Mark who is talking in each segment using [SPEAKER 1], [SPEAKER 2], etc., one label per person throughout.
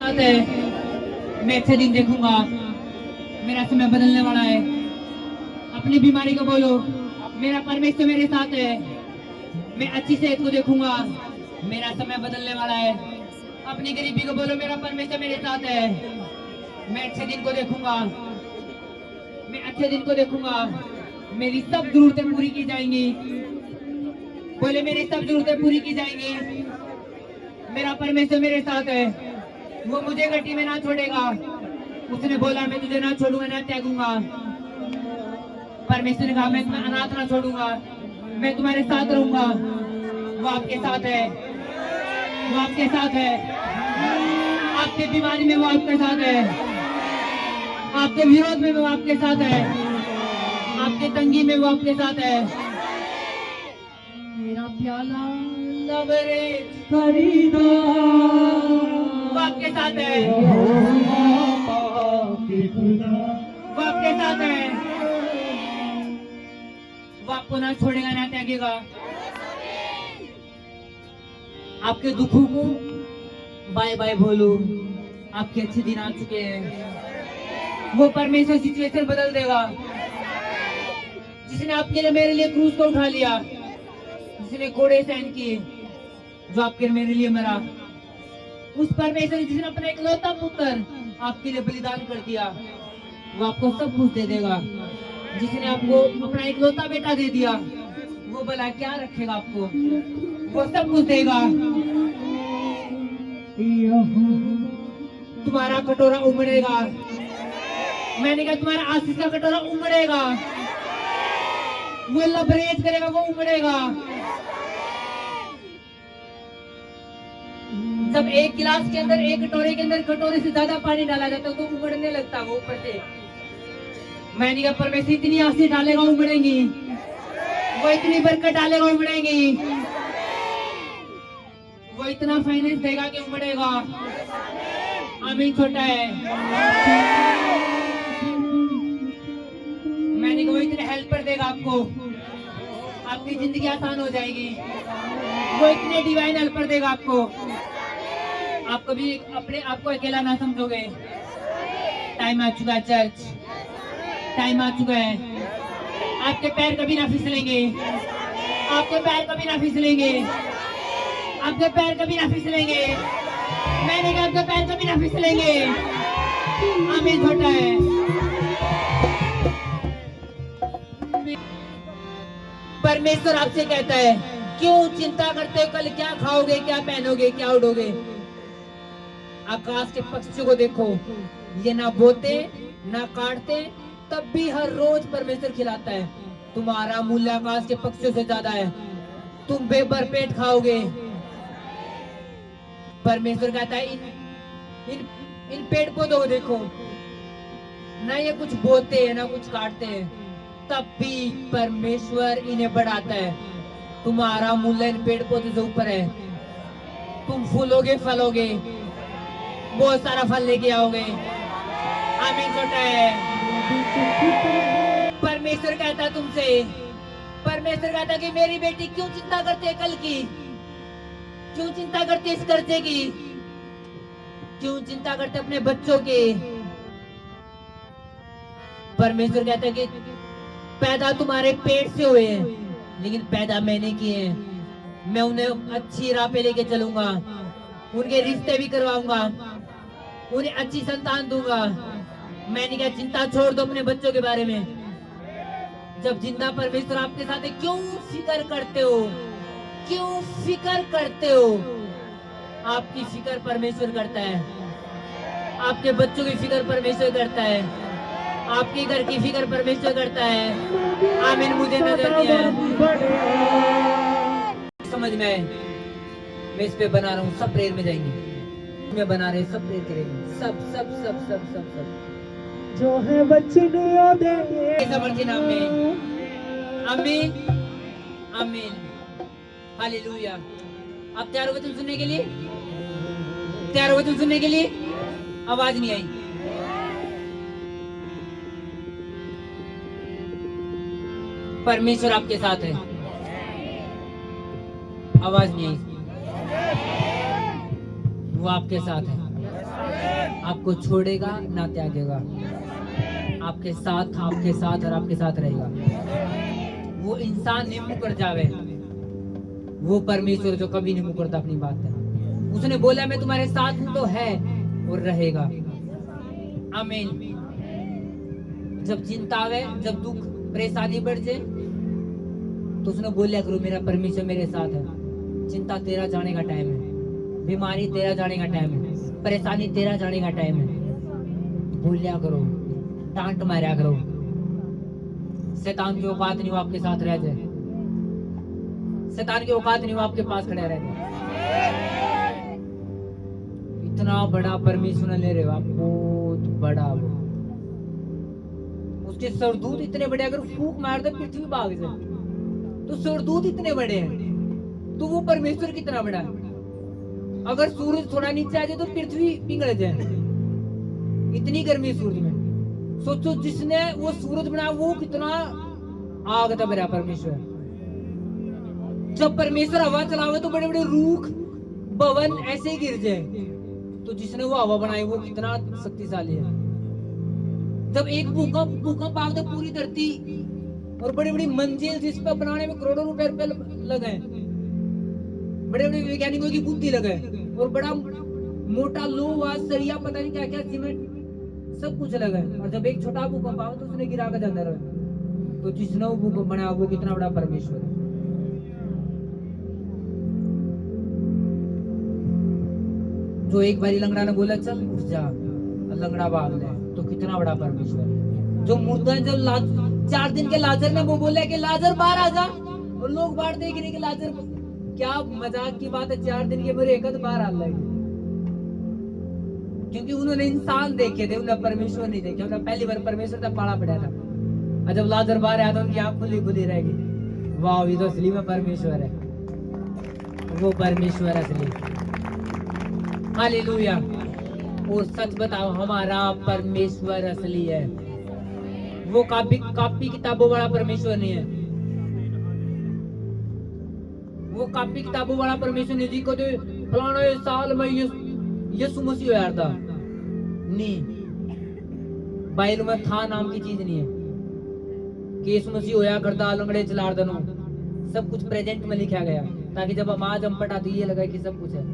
[SPEAKER 1] साथ है, मैं अच्छे दिन देखूंगा, मेरा समय बदलने वाला है। अपनी बीमारी को बोलो, मेरा परमेश्वर मेरे साथ है। मैं अच्छी सेहत को देखूंगा, मेरा समय बदलने वाला है। अपनी गरीबी को बोलो, मेरा परमेश्वर मेरे साथ है। मैं अच्छे दिन को देखूंगा, मैं अच्छे दिन को देखूंगा, मेरी सब जरूरतें पूरी की जाएंगी। बोले, मेरी सब जरूरतें पूरी की जाएंगी। मेरा परमेश्वर मेरे साथ है, वो मुझे गड्डी में ना छोड़ेगा। उसने बोला, मैं तुझे ना छोड़ूंगा, ना त्यागूंगा। परमेश्वर ने कहा, मैं तुम्हें अनाथ ना छोड़ूंगा, मैं तुम्हारे साथ रहूंगा। वो आपके साथ है, वो आपके साथ है। आपके बीमारी में वो आपके साथ है, आपके विरोध में वो आपके साथ है, आपके तंगी में वो आपके साथ है। मेरा प्याला लबरे खरीदा, वो आपके साथ है, वो आपके साथ है। वो आपको ना छोड़ेगा, ना त्यागेगा। आपके दुखों को बाय बाय बोलो, आपके अच्छे दिन आ चुके हैं। वो परमेश्वर सिचुएशन बदल देगा। जिसने आपके लिए मेरे लिए क्रूस को उठा लिया, जिसने घोड़े सहन किए, जो आपके मेरे लिए मरा, उस परमेश्वर जिसने अपना इकलौता पुत्र आपके लिए बलिदान कर दिया, वो आपको सब कुछ दे देगा। जिसने आपको अपना इकलौता बेटा दे दिया, वो भला क्या रखेगा आपको? वो सब कुछ देगा। तुम्हारा कटोरा उमड़ेगा। मैंने कहा, तुम्हारा आशीष का कटोरा उमड़ेगा। वो लबरेज करेगा, वो उमड़ेगा। जब एक गिलास के अंदर, एक कटोरे के अंदर कटोरे से ज्यादा पानी डाला जाता है, तो उमड़ने लगता है वो ऊपर से। मैंने कहा, परमेश्वर इतनी आशीष डालेगा, उमड़ेंगी। वो इतनी बरकत डालेगा, उमड़ेंगी। वो इतना फाइनेंस देगा कि उमड़ेगा। अमीन छोटा है। मैंने कहा, वो इतने हेल्पर देगा आपको, आपकी जिंदगी आसान हो जाएगी। वो इतने डिवाइन हेल्पर देगा आपको, आप कभी अपने आप को अकेला ना समझोगे। टाइम आ चुका है चर्च, टाइम आ चुका है। आपके पैर कभी ना फिसलेंगे, आपके पैर कभी ना फिसलेंगे, आपके पैर कभी ना फिसलेंगे। मैंने कहा, आपके पैर कभी ना फिसलेंगे। आमीन छोटा है। परमेश्वर आपसे कहता है, क्यों चिंता करते हो? कल क्या खाओगे, क्या पहनोगे, क्या उड़ोगे? आकाश के पक्षियों को देखो, ये ना बोते ना काटते, तब भी हर रोज परमेश्वर खिलाता है। तुम्हारा मूल्य आकाश के पक्षियों से ज्यादा है। तुम बेभर पेट खाओगे। परमेश्वर कहता है, इन पेड़ पौधों को देखो, ना ये कुछ बोते हैं ना कुछ काटते हैं, तब भी परमेश्वर इन्हें बढ़ाता है। तुम्हारा मूल्य इन पेड़ पौधों से ऊपर है। तुम फूलोगे, फलोगे, बहुत सारा फल लेके आओगे। आमीन छोटा है। परमेश्वर कहता तुमसे, परमेश्वर कहता कि मेरी बेटी क्यों चिंता करती है कल की, क्यों चिंता करती है इस कर्जे की, क्यों चिंता करते अपने बच्चों के। परमेश्वर कहता है कि पैदा तुम्हारे पेट से हुए हैं, लेकिन पैदा मैंने किए हैं। मैं उन्हें अच्छी राह पे लेके चलूंगा, उनके रिश्ते भी करवाऊंगा, उन्हें अच्छी संतान दूंगा। मैंने कहा, चिंता छोड़ दो अपने बच्चों के बारे में। जब जिंदा परमेश्वर आपके साथ है, क्यों फिक्र करते हो? क्यों फिक्र करते हो? आपकी फिक्र परमेश्वर करता है, आपके बच्चों की फिक्र परमेश्वर करता है, आपके घर की फिक्र परमेश्वर करता है। आमीन। मुझे नजर नहीं आया, समझ में आए? मैं इस पे बना रहा हूँ, सब प्रेयर में जाएंगे। मैं बना रहे, सब प्रेयर करेंगे, सब सब सब सब सब सब
[SPEAKER 2] जो है बच्चन देंगे
[SPEAKER 1] समर्थी नाम में। आमीन आमीन हालेलुया। आप तैयार हो वचन सुनने के लिए? तैयार हो वचन सुनने के लिए? आवाज नहीं आई। परमेश्वर आपके साथ है। आवाज नहीं आई। वो आपके साथ है। आपको छोड़ेगा ना त्यागेगा, आपके साथ और आपके साथ रहेगा। वो इंसान नहीं मुकर जावे, वो परमेश्वर जो कभी नहीं मुकरता अपनी बात है। उसने बोला मैं तुम्हारे साथ हूं तो है और रहेगा। आमीन। जब चिंता आवे, जब दुख परेशानी बढ़ जाए, तो उसने बोलिया करो मेरा परमेश्वर मेरे साथ है। चिंता तेरा जाने का टाइम है, बीमारी तेरा जाने का टाइम है, परेशानी तेरा जाने का टाइम है। बोलिया करो, डांट मारा करो। शैतान की औकात नहीं वो आपके साथ रह जाए, शैतान की औकात नहीं वो आपके पास खड़े रह जाए। इतना बड़ा परमेश्वर ले रहे हो आप, बहुत बड़ा। वो उसके सरदूत इतने बड़े, अगर फूंक मार दे पृथ्वी भाग जाए, तो सरदूत इतने बड़े हैं, तो वो परमेश्वर कितना बड़ा है। अगर सूरज थोड़ा नीचे आ जाए तो पृथ्वी पिघल जाए, इतनी गर्मी सूरज में। सोचो जिसने वो सूरज बनाया वो कितना आग तब रहा परमेश्वर। जब परमेश्वर हवा चलावे तो बड़े बड़े रूख भवन ऐसे गिर जाए, तो जिसने वो हवा बनाई वो कितना शक्तिशाली है। जब एक भूकंप आ गया पूरी धरती और बड़ी बड़ी मंजिल जिस पर बनाने में करोड़ों रुपए लगे, बड़े बड़े वैज्ञानिकों की बुद्धि लगे, और बड़ा मोटा लोहा सरिया पता नहीं क्या क्या सीमेंट सब कुछ लगा, और जब एक छोटा भूकंप आया तो उसने गिरा कर अंदर। तो जिसने वो भूकंप बनाया वो कितना बड़ा परमेश्वर है। जो एक बारी लंगड़ा ने बोला चल उठ जा, लंगड़ा भाग ले, तो कितना बड़ा परमेश्वर है। जो मुर्दा जब 4 दिन के लाजर ने वो बोला कि लाजर बाहर आ जा, और लोग बाहर देख रहे कि लाजर, क्या मजाक की बात है, 4 दिन के मरे एक बाहर आ लगे, क्योंकि उन्होंने इंसान देखे थे, उन्होंने परमेश्वर नहीं देखे। उन्होंने पहली बार परमेश्वर तक पाला पड़ा था, और जब लाजर बाहर आया तो उनकी आंख खुली खुली रहेगी। वाह, ये तो असली में परमेश्वर है, वो परमेश्वर असली। हालेलुया। और सच बताओ, हमारा परमेश्वर असली है, वो कॉपी किताबों वाला परमेश्वर नहीं है। वो कॉपी किताबों वाला परमेश्वर नहीं जी को तो फलाना साल में यीशु मसीह यार था नहीं। बाइबल में था नाम की चीज नहीं है कि यीशु मसीह होया करता लंगड़े चला दनो, सब कुछ प्रेजेंट में लिखा गया, ताकि जब हम आज हम पढ़ा तो ये लगा कि सब कुछ है।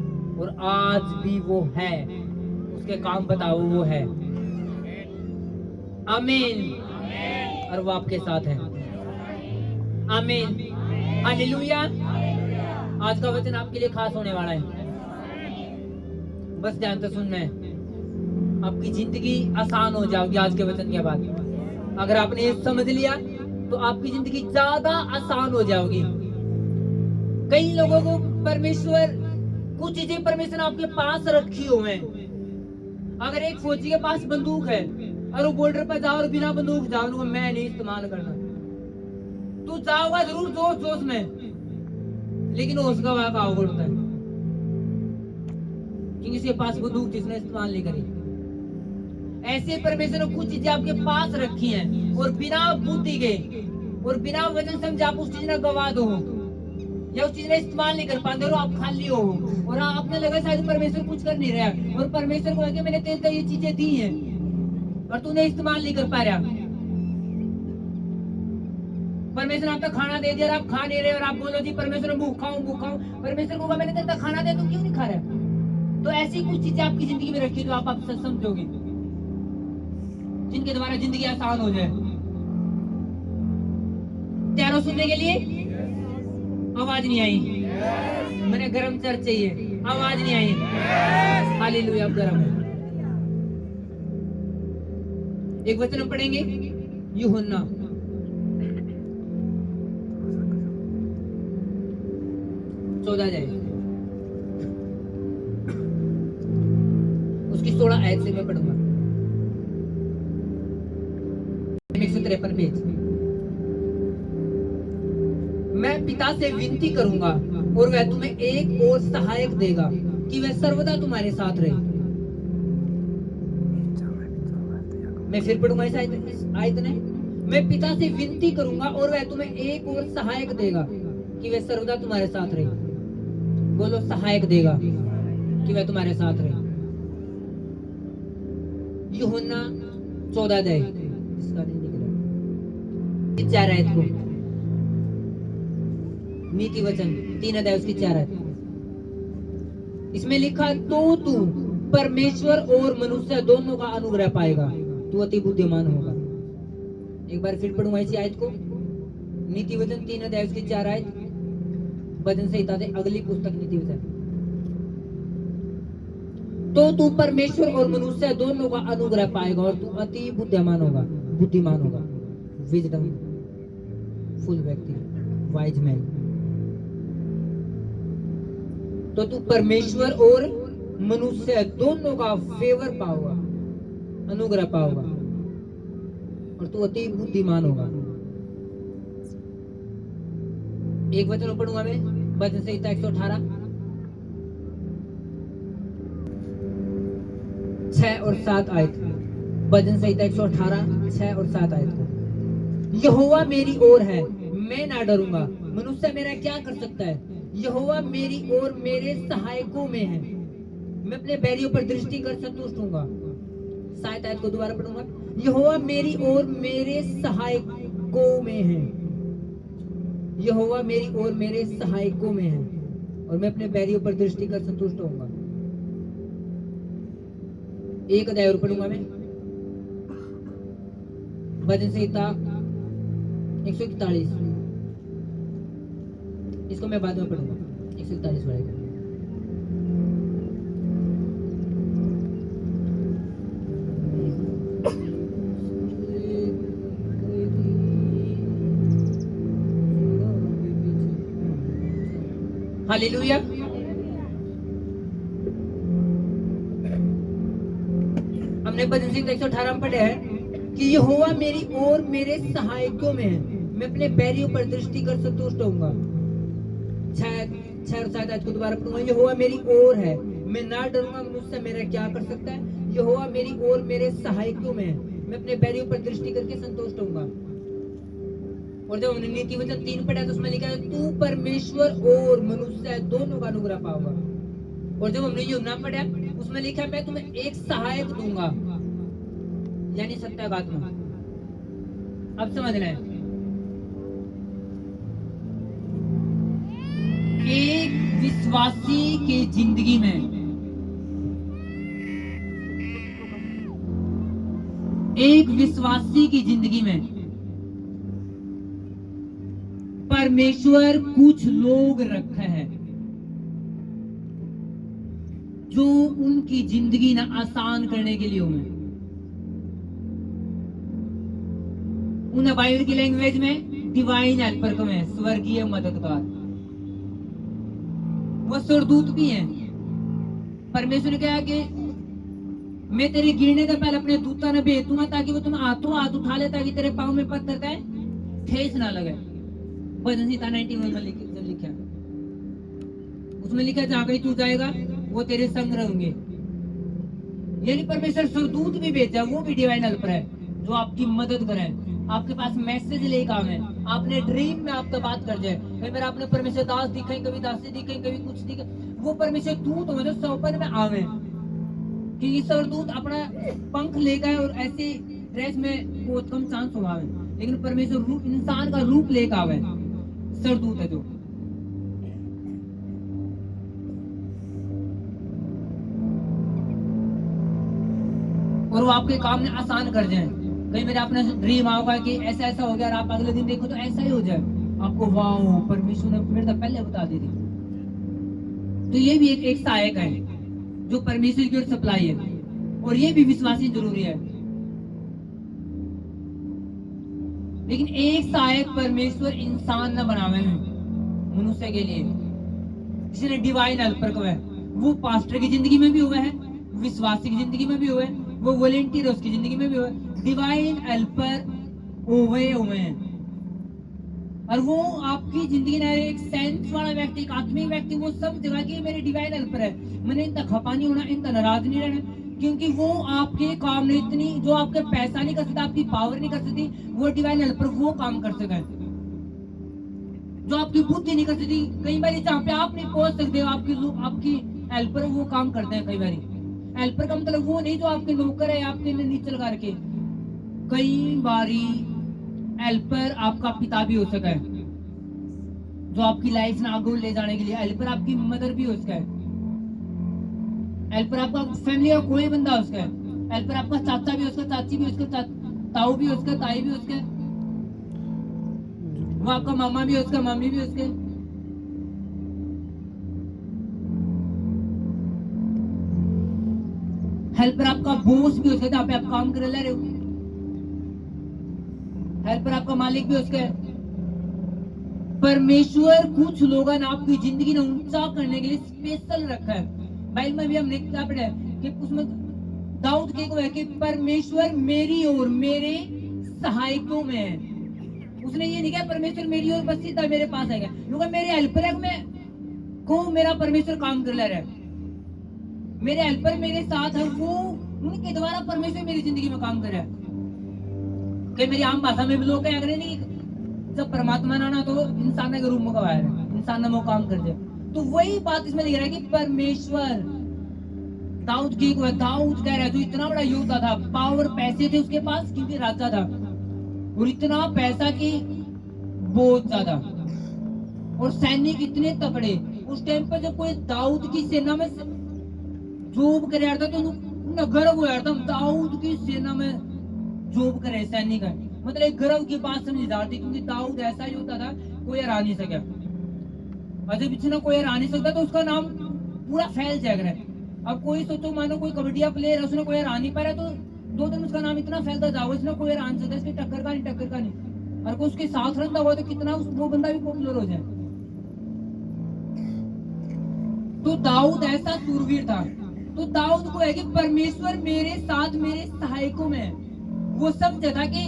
[SPEAKER 1] और आज भी वो है, उसके काम बताओ वो है। आमीन। और वो आपके साथ है। आमीन। हालेलुया। आज का वचन आपके लिए खास होने वाला है, बस ध्यान से सुनना है। आपकी जिंदगी आसान हो जाएगी आज के वचन के बाद। अगर आपने ये समझ लिया तो आपकी जिंदगी ज्यादा आसान हो जाएगी। कई लोगों को परमेश्वर, कुछ चीजें परमेश्वर आपके पास रखी हुए हैं। अगर एक फौजी के पास बंदूक है और वो बॉर्डर पर जाओ और बिना बंदूक जाओ, उनको मैं नहीं इस्तेमाल करना, तू जाओगा जरूर जोश जोश में, लेकिन वो उसका वहां का अवगुण होता है, क्योंकि इसके पास बंदूक जिसने इस्तेमाल नहीं करी। ऐसे परमेश्वर ने कुछ चीजें आपके पास रखी हैं, और बिना बुद्धि के और बिना वचन समझे आप उस चीज ने गवा दो, या उस चीज में इस्तेमाल नहीं कर पाते हो, आप खाली हो, और आपने लगा शायद परमेश्वर कुछ कर नहीं रहा, और परमेश्वर को आगे मैंने तेरे ये चीजें दी हैं और तूने इस्तेमाल नहीं कर पा रहा। परमेश्वर ने आपको खाना दे दिया और आप खा नहीं रहे, और आप बोलो जी परमेश्वर भूखा हूँ। परमेश्वर को मैंने तेरे खाना दे, तू क्यों नहीं खा रहा? तो ऐसी कुछ चीजें आपकी जिंदगी में रखी जो आप समझोगे, जिनके द्वारा जिंदगी आसान हो जाए। तैयार हो सुनने के लिए? आवाज नहीं आई, मैंने गरम चर्च चाहिए, आवाज नहीं आई। हालेलुया। अब गरम है। एक वचन पढ़ेंगे, यूहन्ना 14 जाए, उसकी 16 आयत से मैं पढ़ूंगा। 153 पेज। मैं पिता से विनती करूंगा और वह तुम्हें एक और सहायक देगा कि वह सर्वदा तुम्हारे साथ रहे। मैं फिर पढ़ूंगा इस आयत ने। मैं पिता से विनती करूंगा और वह तुम्हें एक और सहायक देगा कि वह सर्वदा तुम्हारे साथ रहे। बोलो, सहायक देगा कि वह तुम्हारे साथ रहे। यूहन्ना 14 अध्याय, इसका नहीं निकला, 4 आयत को, नीति वचन 3 अध्याय उसकी 4 आयत। इसमें लिखा, तो तू परमेश्वर और मनुष्य दोनों का अनुग्रह पाएगा, तू अति बुद्धिमान होगा। एक बार फिर पढ़ूंगा इसी आयत को, नीति वचन 3 अध्याय उसकी 4 आयत, भजन संहिता से अगली पुस्तक नीति वचन। तो तू परमेश्वर और मनुष्य दोनों का अनुग्रह पाएगा और तू अति बुद्धिमान होगा, विजडम फुल व्यक्ति, वाइज मैन। तो तू परमेश्वर और मनुष्य दोनों का फेवर पाओगा, अनुग्रह पाओगा, और तू अति बुद्धिमान होगा। एक वचन पढ़ूंगा मैं, भजन संहिता 118 6 और 7 आयत। भजन संहिता 118 6 और 7 आयत को, यहोवा मेरी ओर है, मैं ना डरूंगा, मनुष्य मेरा क्या कर सकता है। यहोवा मेरी ओर मेरे सहायकों में है, मैं अपने बैरियों पर दृष्टि कर संतुष्ट होऊंगा। 7 आयत को दोबारा पढ़ूंगा, यहोवा मेरी ओर मेरे सहायकों में है, यहोवा मेरी ओर मेरे सहायकों में है, और मैं अपने बैरियों पर दृष्टि कर संतुष्ट होऊंगा। एक अध्याय और पढ़ूंगा मैं, भजन संहिता 141, इसको मैं बाद में पढ़ूंगा, 141 पढ़ेगा। हालेलुया। हमने भजन संहिता 118 में पढ़े हैं कि यहोवा मेरी ओर मेरे सहायकों में है, मैं अपने बैरियों पर दृष्टि कर संतुष्ट होऊंगा। 6 और 7 आयत को दोबारा पढ़ूंगा, यहोवा मेरी ओर है, मैं ना डरूंगा, मनुष्य मेरा क्या कर सकता है। यहोवा मेरी ओर मेरे सहायकों में है, मैं अपने बैरियों पर दृष्टि करके संतुष्ट होऊंगा। और जब हमने नीति वचन 3 पढ़ा तो उसमें लिखा है, तू परमेश्वर और मनुष्य दोनों का अनुग्रह पाओगा। और जब हमने यूहन्ना पढ़ा उसमें लिखा है, मैं तुम्हें एक सहायक दूंगा, यानी सत्यागात्मा। अब समझना है, एक विश्वासी की जिंदगी में, एक विश्वासी की जिंदगी में परमेश्वर कुछ लोग रखे हैं जो उनकी जिंदगी ना आसान करने के लिए हुए। उन्हें बाइबल की लैंग्वेज में डिवाइन हेल्पर को है, स्वर्गीय मददगार। वो स्वर्गदूत भी हैं। परमेश्वर ने कहा कि मैं तेरे गिरने से पहले अपने दूता ने भेज दूंगा ताकि वो तुम्हें हाथों हाथ उठा ले, ताकि तेरे पांव में पत्थर का ठेस ना लगे। भजन संहिता 91 में लिखा, उसमें लिखा, जहां कहीं तू जाएगा वो तेरे संग रहेंगे। यानी परमेश्वर स्वर्गदूत भी भेजा, वो भी डिवाइन हेल्पर है जो आपकी मदद करे, आपके पास मैसेज लेकर आवे, आपने ड्रीम में आपका बात कर जाए। कई बार आपने परमेश्वर दास दिखे, कभी दासी दिखे, कभी कुछ दिखे, वो परमेश्वर दूत हो जो सौपन में आवे। कि स्वर्गदूत अपना पंख लेकर और ऐसी ड्रेस में बहुत कम चांस हुआ है, लेकिन परमेश्वर इंसान का रूप लेकर आवे, स्वर्गदूत है जो। और वो आपके काम ने आसान कर जाए। कई बार आपने ड्रीम आओगा कि ऐसा ऐसा हो गया, और आप अगले दिन देखो तो ऐसा ही हो जाए, आपको वाह परमेश्वर ने मेरे तो पहले बता दी थी। तो ये भी एक सहायक है जो परमेश्वर की ओर सप्लाई है, और ये भी विश्वासी जरूरी है। लेकिन एक सहायक परमेश्वर इंसान न बनावे मनुष्य के लिए, जिसने डिवाइन हेल्पर को है। वो पास्टर की जिंदगी में भी हुआ है, विश्वासी की जिंदगी में भी हुआ है, वो वॉलेंटियर है उसकी जिंदगी में भी हुआ है। डिवाइन हेल्पर हुए हैं, और वो आपकी जिंदगी में एक सेंस वाला व्यक्ति, एक आत्मिक व्यक्ति, वो सब जगह की मेरे डिवाइन हेल्पर है। मैंने इनका खपा नहीं होना, इनका नाराज नहीं रहना, क्योंकि वो आपके काम ने इतनी, जो आपके पैसा नहीं कर सकता, आपकी पावर नहीं कर सकती, वो डिवाइन हेल्पर वो काम कर सके, जो आपकी बुद्धि नहीं कर सकती। कई बार जहाँ पे आप नहीं पहुंच सकते, आपकी हेल्पर वो काम करते हैं। कई बार हेल्पर का मतलब वो नहीं जो आपके नौकर है, आपके लिए नीचे लगा रखे। कई बारी हेल्पर आपका पिता भी हो सका है, जो आपकी लाइफ में आगे ले जाने के लिए। हेल्पर आपकी मदर भी हो सका है, हेल्पर आपका फैमिली का कोई बंदा हो सका है, हेल्पर आपका चाचा भी हो सका, चाची भी हो सका, ताऊ भी हो सका, ताई भी हो सका, वो आपका मामा भी हो सका, मामी भी हो सका। हेल्पर आपका बॉस भी हो सका, जहाँ पे आप काम कर रहे हो। हेल्पर आपका मालिक भी हो सका है। परमेश्वर कुछ लोगों ने आपकी जिंदगी ने ऊंचा करने के लिए स्पेशल रखा है। बाइबल में भी हमने क्या पढ़ा है कि उसमें दाऊद के को है कि परमेश्वर मेरी और मेरे सहायकों में है। उसने ये नहीं कहा परमेश्वर मेरी और बस सीधा मेरे पास आएगा, क्योंकि मेरे हेल्पर है, मैं को मेरा परमेश्वर काम कर ले रहा है। मेरे हेल्पर मेरे साथ है, वो उनके द्वारा परमेश्वर मेरी जिंदगी में काम कर रहा है। कि मेरी आम भाषा में भी लोग कह रहे नहीं, जब परमात्मा ना तो इंसान के रूप में कहा है, इंसान ने वो काम कर दे। तो वही बात इसमें लिख रहा है कि परमेश्वर दाऊद की को है। दाऊद कह रहा है जो इतना बड़ा योद्धा था, पावर पैसे थे उसके पास क्योंकि राजा था, और इतना पैसा कि बहुत ज्यादा, और सैनिक इतने तगड़े। उस टाइम पर जब कोई दाऊद की सेना में जॉब कर रहा था तो उन्हें गर्व हो रहा था, दाऊद की सेना में जॉब करे सैनिक है, मतलब एक गर्व की बात समझी जाती, क्योंकि दाऊद ऐसा योद्धा था कोई हरा नहीं सका। अजय पीछे ना कोई हरा नहीं सकता तो उसका नाम पूरा फैल जाएगा। अब कोई सोचो मानो कोई कबड्डी प्लेयर है, उसने कोई हरा नहीं पा रहा तो 2 दिन उसका नाम इतना फैलता जाओ, इसने कोई हरा नहीं सकता, इसकी टक्कर का नहीं। और कोई उसके साथ रहता हुआ तो कितना वो बंदा भी पॉपुलर हो जाए। तो दाऊद ऐसा सूरवीर था। तो दाऊद को है कि परमेश्वर मेरे साथ मेरे सहायकों में है। वो समझा था कि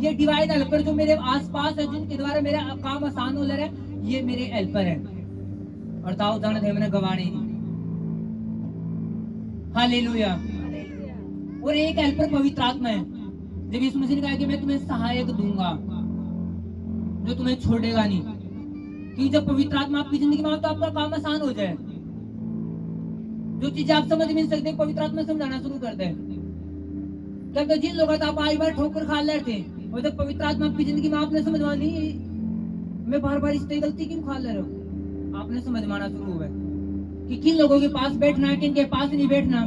[SPEAKER 1] ये डिवाइन हेल्पर जो मेरे आसपास है, जिनके द्वारा मेरा काम आसान हो रहा है, ये मेरे हेल्पर है। और दाऊद जाने थे मैंने गवाने नहीं। हालेलुया। और एक हेल्पर पवित्र आत्मा है। जब यीशु मसीह ने कहा कि मैं तुम्हें सहायक दूंगा जो तुम्हें छोड़ेगा नहीं, कि जब पवित्र आत्मा आपकी जिंदगी में तो आपका काम आसान हो जाए। जो चीजें आप समझ नहीं सकते पवित्र आत्मा समझाना शुरू कर दे। क्या जिन लोगों का आप बार ठोकर खा ले थे, और जब पवित्र आत्मा आपकी जिंदगी में आपने समझवानी मैं बार बार इस गलती क्यों खा ले रहा हूँ, आपने समझवाना शुरू हुआ कि किन लोगों के पास बैठना है, किन के पास नहीं बैठना।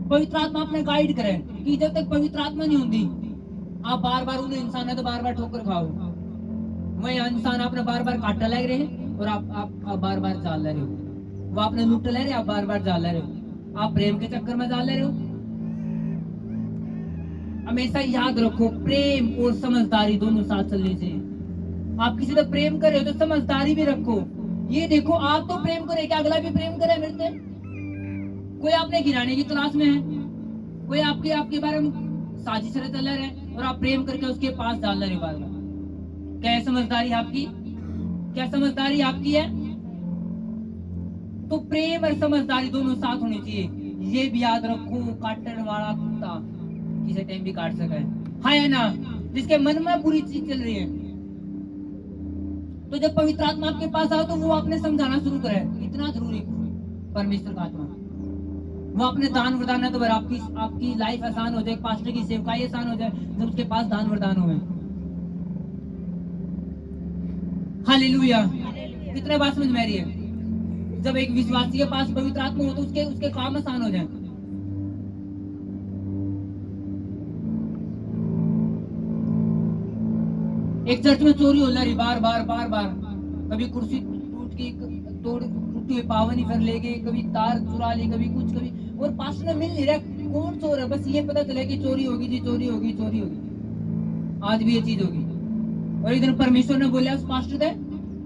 [SPEAKER 1] पवित्र आत्मा आपने गाइड करे कि जब तक पवित्र आत्मा नहीं होती आप बार बार उन्हें इंसान है तो बार बार ठोकर खाओ। वही इंसान आपने बार बार काटा लग रहे हैं और आप बार बार जाल ले रहे हो। वो आपने लूट ले रहे, आप बार बार जाल ले रहे हो। आप प्रेम के चक्कर में जाल ले रहे हो। हमेशा याद रखो प्रेम और समझदारी दोनों साथ चलने से। आप किसी से प्रेम कर रहे हो तो समझदारी भी रखो। ये देखो आप तो प्रेम करे, क्या अगला भी प्रेम करे मेरे से? कोई आपने गिराने की तलाश में है, कोई आपके बारे में साजिश रच रहा है और आप प्रेम करके उसके पास डाल रहे बार बार। क्या समझदारी आपकी? क्या समझदारी आपकी है? तो प्रेम और समझदारी दोनों साथ होनी चाहिए। ये भी याद रखो काटने वाला कुत्ता किसी टाइम भी काट सका है ना, जिसके मन में बुरी चीज चल रही है। तो जब पवित्र आत्मा आपके पास आओ तो वो आपने समझाना शुरू करे। इतना जरूरी परमेश्वर का आत्मा, वो अपने दान वरदान है तो आपकी लाइफ आसान हो जाए, पास्टर की सेवकाई आसान हो जाए जब उसके पास दान वरदान हो। हालेलुया। कितने बात समझ में आ रही है? जब एक विश्वासी के पास पवित्र आत्मा हो तो उसके काम आसान हो जाए। एक चर्च में चोरी हो रही बार बार, कभी कुर्सी टूटी हुई पावनी फिर ले गए, कभी तार चुरा ली, कभी कुछ, कभी, और पास्टर में मिल नहीं रहा कौन चोर है। बस ये पता चला कि चोरी होगी जी, चोरी होगी। आज भी ये चीज होगी। और एक दिन परमेश्वर ने बोला उस पास्टर से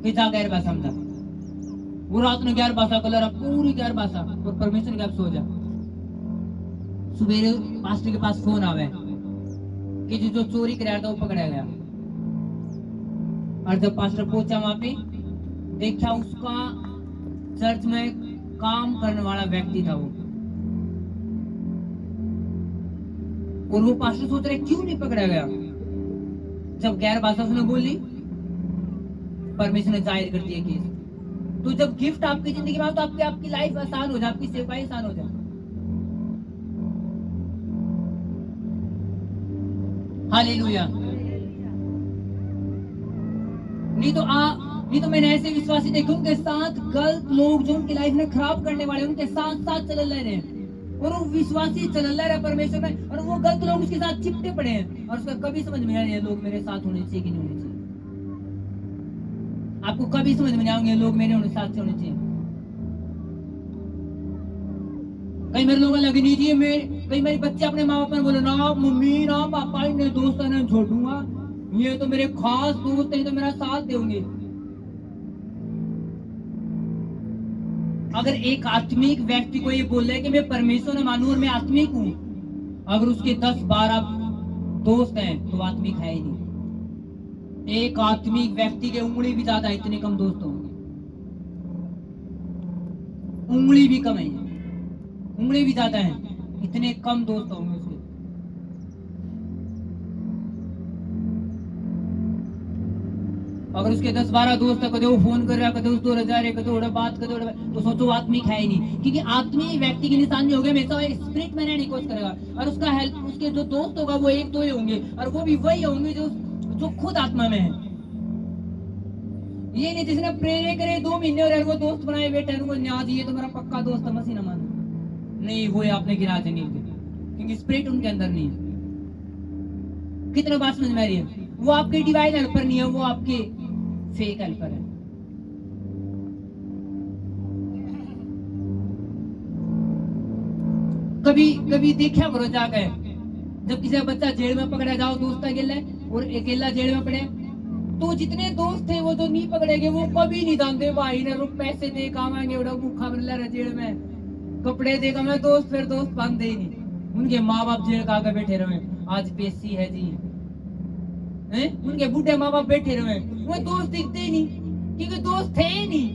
[SPEAKER 1] कि जा गैर भाषा समझा। वो रात ने 11 भाषा कलर पूरी 11 भाषा, और परमेश्वर ने सो जा। सुबेरे पास्टर के पास फोन आवे कि जो चोरी कर रहा था वो पकड़ा गया। और जब पास्टर पहुंचा वहां पे देखा उसका चर्च में काम करने वाला व्यक्ति था वो, और वो पास्टर सोच रहे क्यों नहीं पकड़ा गया। जब गैर भाषा उसने बोली परमेश्वर ने जाहिर कर दिया केस। तो जब गिफ्ट आपकी जिंदगी में तो आपकी लाइफ आसान हो जाए, आपकी सेवाई आसान हो जाए। हालेलुया। नहीं तो मैंने ऐसे विश्वासी देखे उनके साथ गलत लोग जो उनकी लाइफ में खराब करने वाले उनके साथ साथ चल रहे हैं, और वो विश्वासी चल रहा है परमेश्वर में, और वो गलत लोग उसके साथ चिपटे पड़े हैं, और उसका कभी समझ में नहीं आया लोग मेरे साथ होने चाहिए कि नहीं होने चाहिए। आपको कभी समझ में नहीं आएंगे लोग मेरे साथ होने चाहिए। कई मेरे लोग लगे नहीं चाहिए, कई मेरे बच्चे अपने माँ बाप में बोले ना मम्मी ना पापा इन्हें दोस्त ने छोड़ूंगा, ये तो मेरे खास दोस्त हैं तो मेरा साथ देंगे। अगर एक आत्मिक व्यक्ति को ये बोल रहा है कि मैं परमेश्वर ने मानू और मैं आत्मिक हूं, अगर उसके 10-12 दोस्त हैं तो आत्मिक है ही नहीं। एक आत्मिक व्यक्ति के उंगली भी ज्यादा, इतने कम दोस्त होंगे, उंगली भी कम है, उंगली भी ज्यादा है, इतने कम दोस्त होंगे उसके। अगर उसके 10-12 दोस्त है, कदे वो फोन कर रहा है, कदे उसको रजा रहे, कदे उड़ा बात, कदे उड़ा, तो सोचो आत्मिक है ही नहीं। क्योंकि आत्मिक व्यक्ति की निशानी होगी हमेशा स्पिरिट में रहने की कोशिश करेगा, और उसका हेल्प उसके जो दोस्त होगा वो 1-2 ही होंगे, और वो भी वही होंगे जो खुद आत्मा में है। ये नहीं जिसने प्रेरे करे 2 महीने और वो दोस्त बनाए बैठे उनको न्याज, ये तो मेरा पक्का दोस्त है मसीह न मान, नहीं वो आपने गिरा देंगे, क्योंकि स्पिरिट उनके अंदर नहीं है। कितना बात समझ में आ रही है? वो आपके डिवाइन हेल्पर नहीं है, वो आपके फेक हेल्पर है। कभी देखा करो जाकर, जब किसी का बच्चा जेल में पकड़ा जाओ, दोस्त अकेला और अकेला जेल में पड़े, तो जितने दोस्त थे वो तो नहीं पकड़ेंगे, वो कभी नहीं जानते भाई ने पैसे दे कामाएंगे, बड़ा भूखा मिल रहा जेल में, कपड़े दे का मैं दोस्त, फिर दोस्त बांधे ही नहीं। उनके माँ बाप जेल का आगे बैठे रहे, आज पेशी है जी, उनके बूढ़े माँ बाप बैठे रहे, वो दोस्त दिखते ही नहीं, क्योंकि दोस्त थे ही नहीं,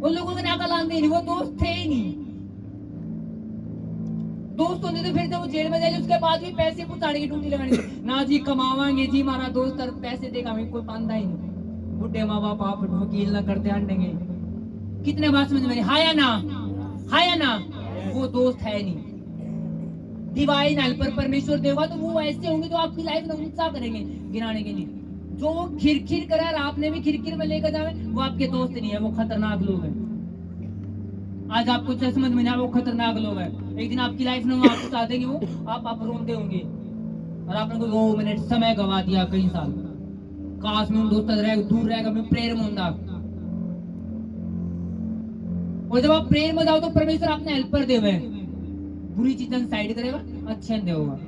[SPEAKER 1] उन लोगों ने अकल आंदे ही नहीं, वो दोस्त थे ही नहीं। दोस्त होते तो फिर जब वो जेल में जाएंगे उसके बाद भी पैसे पुचाने की ड्यूटी लगानी ना जी, कमावाएंगे जी हमारा दोस्त और पैसे देगा, हमें कोई पांदा ही नहीं। बूढ़े माँ बाप आप वकील ना करते आंडेंगे। कितने बात समझ में? हाया ना, हाया ना, वो दोस्त है नहीं। डिवाइन हेल्पर परमेश्वर देगा तो वो ऐसे होंगे जो आपकी लाइफ में उत्साह करेंगे गिराने के लिए। जो खिरखिर करे आपने भी खिरखिर में लेकर जावे, वो आपके दोस्त नहीं है, वो खतरनाक लोग हैं। आज आपको समझ में नहीं, वो खतरनाक लोग हैं। एक दिन आपकी लाइफ में आपको साथ देंगे, वो आप रोंदे होंगे, और आपने कोई 2 मिनट समय गवा दिया कई साल, काश में दोस्त दूर रहेगा, मैं प्रेयर में होंदा। और जब आप प्रेयर में जाओ तो परमेश्वर अपने हेल्पर देवे, बुरी चीजें साइड करेगा, अच्छे देगा।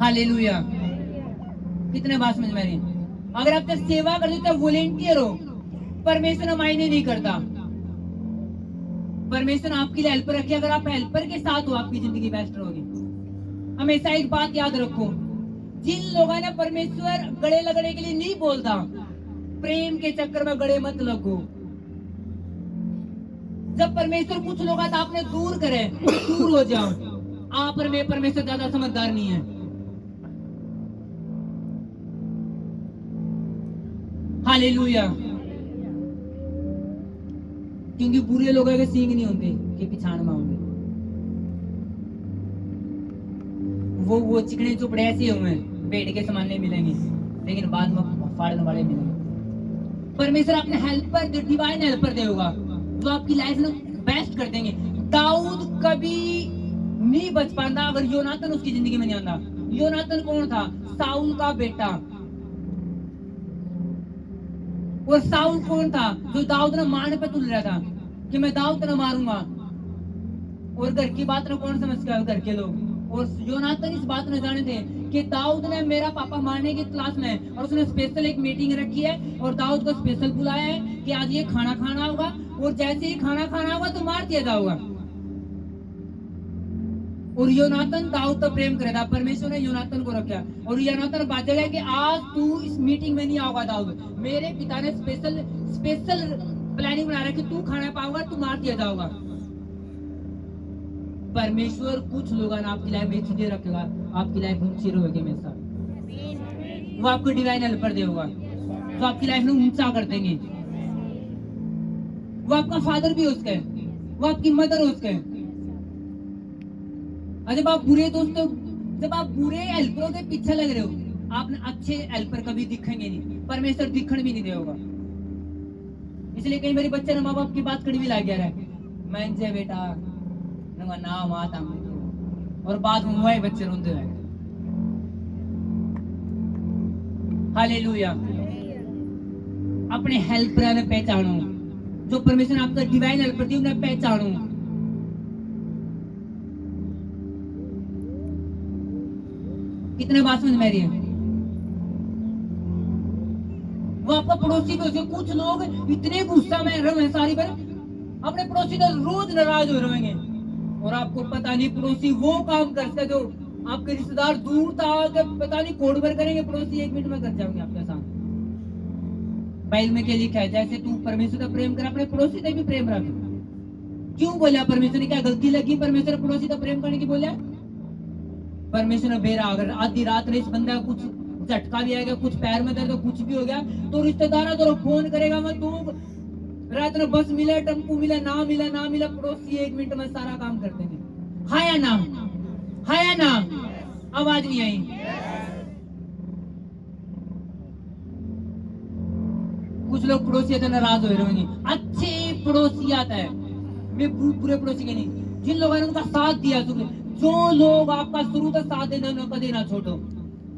[SPEAKER 1] हालेलुया। कितने बात समझ में रही? अगर आप सेवा करते हो तो वॉलेंटियर हो, परमेश्वर मायने नहीं करता। परमेश्वर आपके लिए हेल्पर रखे, अगर आप हेल्पर के साथ हो आपकी जिंदगी बेस्ट होगी। हमेशा एक बात याद रखो, जिन लोगों ने परमेश्वर गले लगने के लिए नहीं बोलता, प्रेम के चक्कर में गले मत लगो। जब परमेश्वर कुछ लोग तो आपने दूर करे, दूर हो जाओ। आप और मैं परमेश्वर ज्यादा समझदार नहीं है। हालेलुया। क्योंकि बुरे लोगों के सींग नहीं होते कि पिछाड़ में होंगे, वो चिकने चुपड़े ऐसे हुए पेड़ के सामने मिलेंगे, लेकिन बाद में फाड़ने वाले मिलेंगे। परमेश्वर अपने हेल्पर, डिवाइन हेल्पर देगा जो आपकी लाइफ में बेस्ट कर देंगे। दाऊद कभी नहीं बच पाता अगर योनातन उसकी जिंदगी में नहीं आता। योनातन कौन था? साउल का बेटा। और साउल कौन था? जो दाऊद ने मारने पे तुल रहा था कि मैं दाऊद ने मारूंगा, और घर की बात ना कौन समझ गया? घर के लोग। और योनातन इस बात न जाने थे कि दाऊद ने मेरा पापा मारने की तलाश में, और उसने स्पेशल एक मीटिंग रखी है और दाऊद को स्पेशल बुलाया है कि आज ये खाना खाना होगा, और जैसे ही खाना खाना होगा तो मार दिया जाएगा। और योनातन दाऊद तो प्रेम करेगा, परमेश्वर ने योनातन को रखा, और योनातन बातेगा कि आज तू इस मीटिंग में नहीं आओगा दाऊद, मेरे पिता ने स्पेशल प्लानिंग बना रहा है कि तू खाना पाओगा, तू मार दिया जाओगा। परमेश्वर कुछ लोग आपकी लाइफ में चीजें रखेगा, आपकी लाइफ ऊंची रहेगी हमेशा। वो आपको डिवाइन हेल्पर देगा तो आपकी लाइफ में ऊंचा कर देंगे। वो आपका फादर भी उसका है, वो आपकी मदर उसका है। जब आप बुरे दोस्तों जब आप बुरे हेल्परों के पीछे लग रहे हो, आपने अच्छे हेल्पर कभी दिखेंगे नहीं, परमेश्वर दिखण भी नहीं देगा। इसलिए कई बार बच्चे ना माँ बाप की बात कड़वी लाग गया है, मैं जे बेटा नंगा नाम आता और बाद में वही बच्चे रोते हैं। हालेलुया। अपने हेल्पर ने पहचानो, जो परमेश्वर ने आपका डिवाइन हेल्पर दी उन्हें पहचानो। कितने बात समझ में आ रही है? वो आपका पड़ोसी भी हो, कुछ लोग इतने गुस्सा में रहे सारी बार अपने पड़ोसी का रोज नाराज हो रहेंगे और आपको पता नहीं पड़ोसी वो काम करता जो आपके रिश्तेदार दूर था पता नहीं कोड भर करेंगे, पड़ोसी 1 मिनट में कर जाओगे आपके साथ। बाइबल में क्या लिखा है? जैसे तू परमेश्वर का प्रेम कर अपने पड़ोसी से भी प्रेम रख। क्यों बोला परमेश्वर ने? क्या गलती लगी परमेश्वर पड़ोसी का प्रेम करने की? बोला परमेश्वर ने बेरा अगर आधी रात में इस बंदा कुछ झटका भी आएगा, कुछ पैर में दर्द कुछ भी हो गया तो रिश्तेदार तो फोन करेगा, मैं तू रात में बस मिला टेम्पू मिला ना मिला पड़ोसी 1 मिनट में सारा काम कर देंगे। हाँ या ना? हाँ या ना? आवाज नहीं आई। कुछ लोग पड़ोसी आते नाराज हो रहे होंगे। अच्छे पड़ोसी आता है, मैं बुरे पड़ोसी के नहीं, जिन लोगों ने उनका साथ दिया, जो लोग आपका शुरू तक साथ देना उन्हें कदे ना छोड़ो।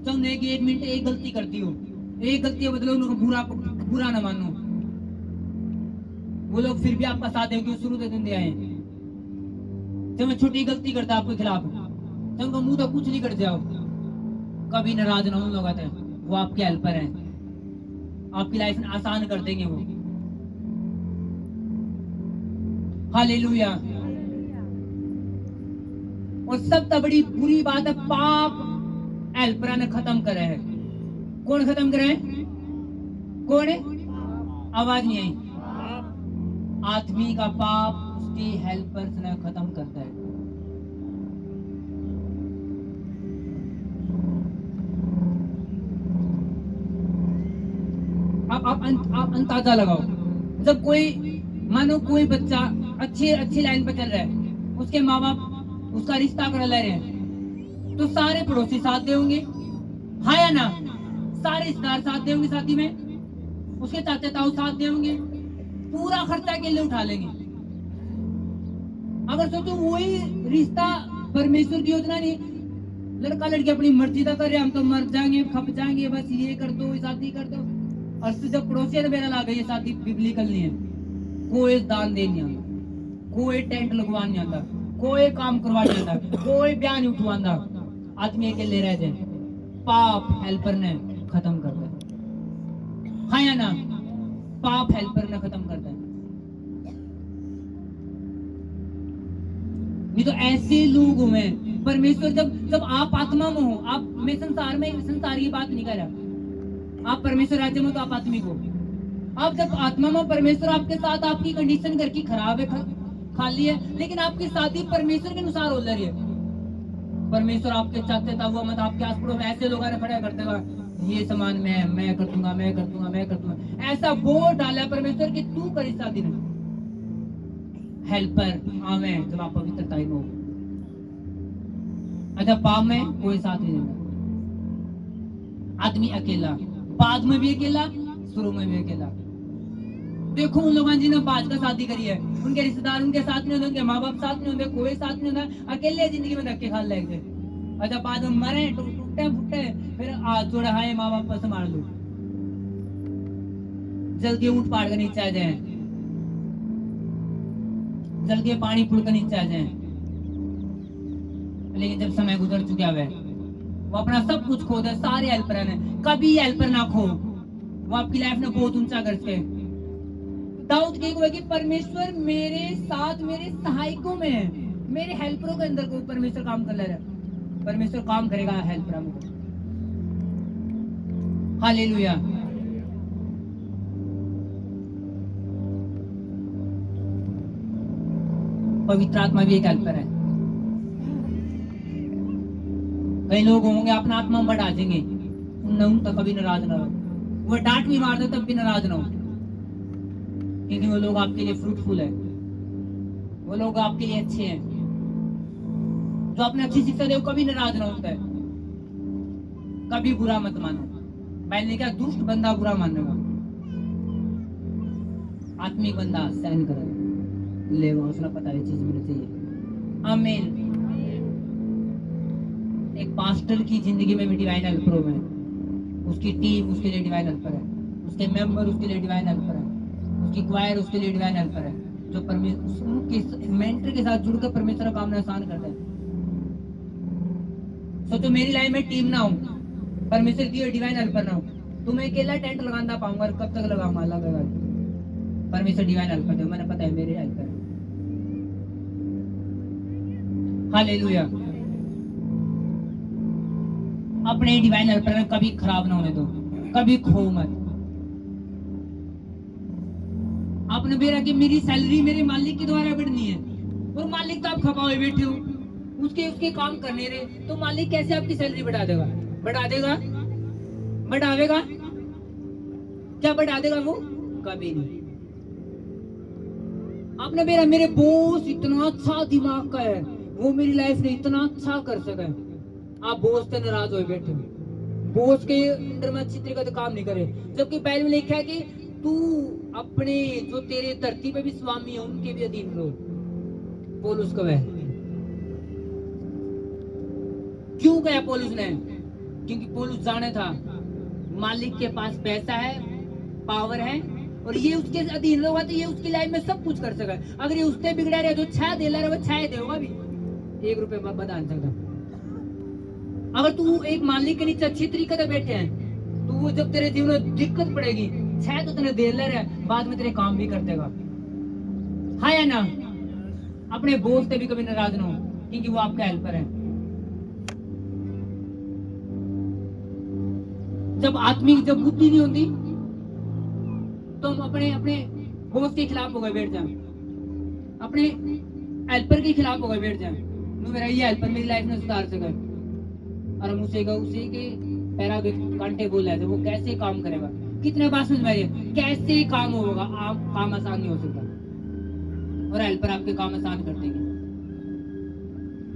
[SPEAKER 1] चाहे कि 1 मिनट एक गलती करती हो, एक गलती बदलो उनको बुरा ना मानो, वो लोग फिर भी आपका साथ देंगे, शुरू से दिन आए। जब मैं छोटी गलती करता आपके खिलाफ, जब उनका मुंह तो कुछ नहीं कर जाओ, कभी नाराज ना उन लोग आते हैं, वो आपके हेल्पर हैं, आपकी लाइफ में आसान कर देंगे वो। हालेलुया। और सबसे बड़ी बुरी बात है पाप हेल्पर ने खत्म करे है। कौन खत्म करे है? कौन है? आवाज नहीं आई। आदमी का पाप उसके हेल्पर ने खत्म करता है। आप अंदाजा लगाओ, जब कोई मानो कोई बच्चा अच्छी लाइन पर चल रहा है, उसके माँ बाप उसका रिश्ता करा ले रहे हैं, तो सारे पड़ोसी साथ देंगे, हाँ या ना? सारे रिश्तेदार साथ देंगे, शादी में उसके चाचा ताऊ साथ देंगे, पूरा खर्चा के लिए उठा लेंगे। अगर सोचो वही रिश्ता परमेश्वर की योजना नहीं, लड़का लड़की अपनी मर्जी का करे, हम तो मर जाएंगे खप जाएंगे, बस ये कर दो शादी कर दो, और जब पड़ोसी ने मेरा ला गई शादी बिब्लिकल नहीं है, कोई दान दे नहीं आता, कोई टेंट लगवा नहीं आता, कोई काम करवा नहीं आता, कोई ब्याह नहीं उठवाता, आदमी के ले रहे थे। पाप हेल्पर ने खत्म कर दिया, हाँ या ना? पाप हेल्पर ने खत्म कर दिया। नहीं तो ऐसे लोग हुए परमेश्वर, जब आप आत्मा में हो, आप मैं संसार की बात नहीं कर रहा, आप परमेश्वर राज्य में तो आप आत्मिक हो। आप जब आत्मा में परमेश्वर आपके साथ, आपकी कंडीशन घर की खराब है, खाली है, लेकिन आपकी शादी परमेश्वर के अनुसार हो रही है। परमेश्वर आपके चाहते था वो मत आपके आस पड़ोस में ऐसे लोग खड़े करते हुए, ये सामान मैं कर दूंगा, मैं कर दूंगा, मैं कर दूंगा, ऐसा बोर्ड डाला परमेश्वर कि तू कर शादी में। हेल्पर आवे जब आप पवित्रता हो। अच्छा पाप में कोई साथ नहीं देता, आदमी अकेला, बाद में भी अकेला, शुरू में भी अकेला। देखो उन लोगों जिन्होंने बाद का शादी करी है, उनके रिश्तेदार उनके साथ नहीं होते, उनके माँ बाप साथ नहीं होते, कोई साथ नहीं होता, अकेले जिंदगी में धक्के खा लेते। अच्छा बाद में मरे टूटे फूटे, फिर हाथ जोड़े, हाय माँ बाप पर संभाल लो, जल्दी ऊंट पाड़ कर नीचे आ जाए, जल्दी पानी पुड़ कर नीचे आ जाए। लेकिन जब समय गुजर चुका है, वो अपना सब कुछ खो दे, सारे हेल्पर ने, कभी हेल्पर ना खो, वो आपकी लाइफ में बहुत ऊंचा करते। दाऊद की कि परमेश्वर मेरे साथ, मेरे सहायकों में है, मेरे हेल्परों के अंदर को परमेश्वर काम कर ले रहा है, परमेश्वर काम करेगा हेल्परों में। हालेलुया। पवित्र आत्मा भी एक हेल्पर है। कई लोग होंगे अपना आत्मा बढ़ा देंगे, उन तक कभी नाराज ना हो, वो डांट भी मार दे तब भी नाराज ना हो, क्योंकि वो लोग आपके लिए फ्रूटफुल है, वो लोग आपके लिए अच्छे हैं। जो आपने अच्छी शिक्षा दे वो कभी नाराज ना होता है, कभी बुरा मत मानो। मैंने कहा दुष्ट बंदा बुरा मानेगा, आत्मिक बंदा सहन करेगा, ले हौसला पता है चीज मिलनी चाहिए। आमीन। एक पास्टर की जिंदगी में भी डिवाइन हेल्पर है, उसकी टीम उसके लिए डिवाइन हेल्पर है, उसके मेंबर उसके लिए डिवाइन हेल्पर है, उसकी क्वायर उसके लिए डिवाइन हेल्पर है, जो परमेश्वर उनके मेंटर के साथ जुड़कर परमेश्वर का काम आसान करता है। सोचो मेरी लाइफ में टीम ना हो, परमेश्वर की डिवाइन हेल्पर ना हो, तो मैं अकेला टेंट लगाना पाऊंगा, कब तक लगाऊंगा? लगेगा। परमेश्वर डिवाइन हेल्पर है, मैंने पता है मेरे हेल्पर है। हालेलुया। अपने डिवाइन हेल्पर में कभी खराब ना होने दो, कभी खो मत। आपने मेरा कि मेरी सैलरी मेरे मालिक के द्वारा बढ़नी है, और मालिक तो आप खपाए बैठे हो, उसके उसके काम करने रहे, तो मालिक कैसे आपकी सैलरी बढ़ा देगा? बढ़ा देगा? बढ़ावेगा? क्या बढ़ा देगा वो? कभी नहीं। आपने मेरे बॉस इतना अच्छा दिमाग का है, वो मेरी लाइफ में इतना अच्छा कर सका। आप बॉस से नाराज हो बैठे हो, बॉस के अंडर में अच्छी तरीके से काम नहीं करे, जबकि बाइबल में लिखा है कि तू अपने जो तेरे धरती पे भी स्वामी है उनके भी अधीन रहो। पौलुस कब है? क्यों गया पौलुस ने? क्योंकि पौलुस जाने था मालिक के पास पैसा है, पावर है, और ये उसके अधीन रहेगा तो ये उसकी लाइफ में सब कुछ कर सका। अगर ये उससे बिगड़ा रहे जो छाया दे रहा है वो छाया देगा भी, 1 रुपए में बता नहीं सकता। अगर तू एक मालिक के नीचे अच्छी तरीके से बैठे हैं, तो वो जब तेरे जीवन में दिक्कत पड़ेगी, छाया तो तेरे दे ले रहा है, बाद में तेरे काम भी कर देगा। हाँ या ना? अपने बॉस से भी कभी नाराज ना हो, क्योंकि वो आपका हेल्पर है। जब आत्मिक जब बुद्धि नहीं होती तो हम अपने अपने बॉस के खिलाफ हो गए बैठ जाए, अपने हेल्पर के खिलाफ हो गए बैठ जाए। मेरा ये हेल्पर मेरी लाइफ में सुधार सके, और हम उसे के पैरा कांटे बोल रहे थे, वो कैसे काम करेगा? कितने बात समझ में आई? कैसे काम होगा? आप काम आसान नहीं हो सकता, और हेल्पर आपके काम आसान कर देंगे।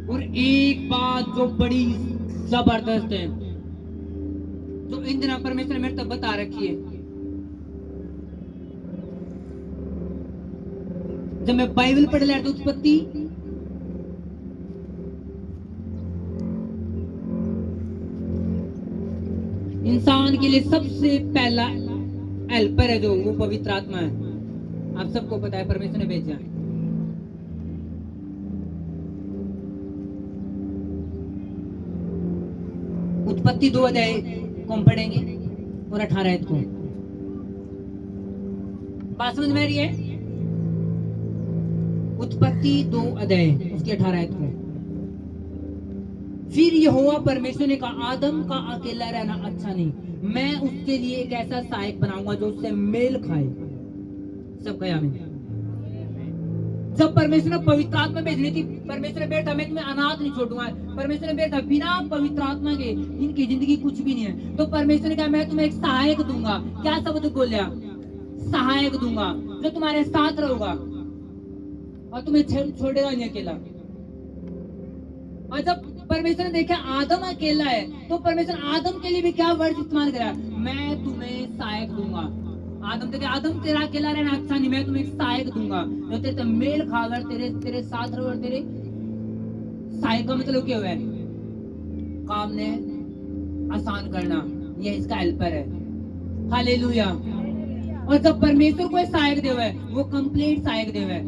[SPEAKER 1] और एक बात जो बड़ी जबरदस्त है, जो इन दिनों परमेश्वर ने मेरे तक बता रखी है, जब मैं बाइबल पढ़ रहा था उत्पत्ति, इंसान के लिए सबसे पहला हेल्पर है जो वो पवित्र आत्मा है। आप सबको पता है परमेश्वर ने भेजा। उत्पत्ति 2 अध्याय को हम पढ़ेंगे और 18 को। बात समझ में आ रही है? उत्पत्ति 2 अध्याय उसके 18 को। फिर यहोवा परमेश्वर ने कहा, आदम का अकेला रहना अच्छा नहीं, मैं उसके लिए एक ऐसा सहायक बनाऊंगा जो उससे मेल खाए। सब कहा आमीन। जब परमेश्वर ने पवित्र आत्मा भेजनी थी, परमेश्वर ने बैठा मैं तुम्हें अनाथ नहीं छोड़ूंगा। परमेश्वर ने बैठा बिना पवित्र आत्मा के इनकी जिंदगी कुछ भी नहीं है। तो परमेश्वर ने कहा मैं तुम्हें एक सहायक दूंगा। क्या शब्द बोलिया? सहायक दूंगा, जो तुम्हारे साथ रहेगा और तुम्हें छोड़ेगा नहीं अकेला। और जब परमेश्वर ने देखा आदम अकेला है, तो परमेश्वर आदम के लिए भी क्या वर्ड इस्तेमाल करा? मैं तुम्हें सहायक दूंगा। आदम तो आदम तेरा अकेला रहना अच्छा नहीं, मैं तुम्हें एक सहायक दूंगा जो तेरे मेल खाकर तेरे साथ रहो। और तेरे सहायक का मतलब क्या हुआ है? काम ने आसान करना, ये इसका हेल्पर है। हालेलुया। और जब परमेश्वर को सहायक देव है, वो कंप्लीट सहायक देव है।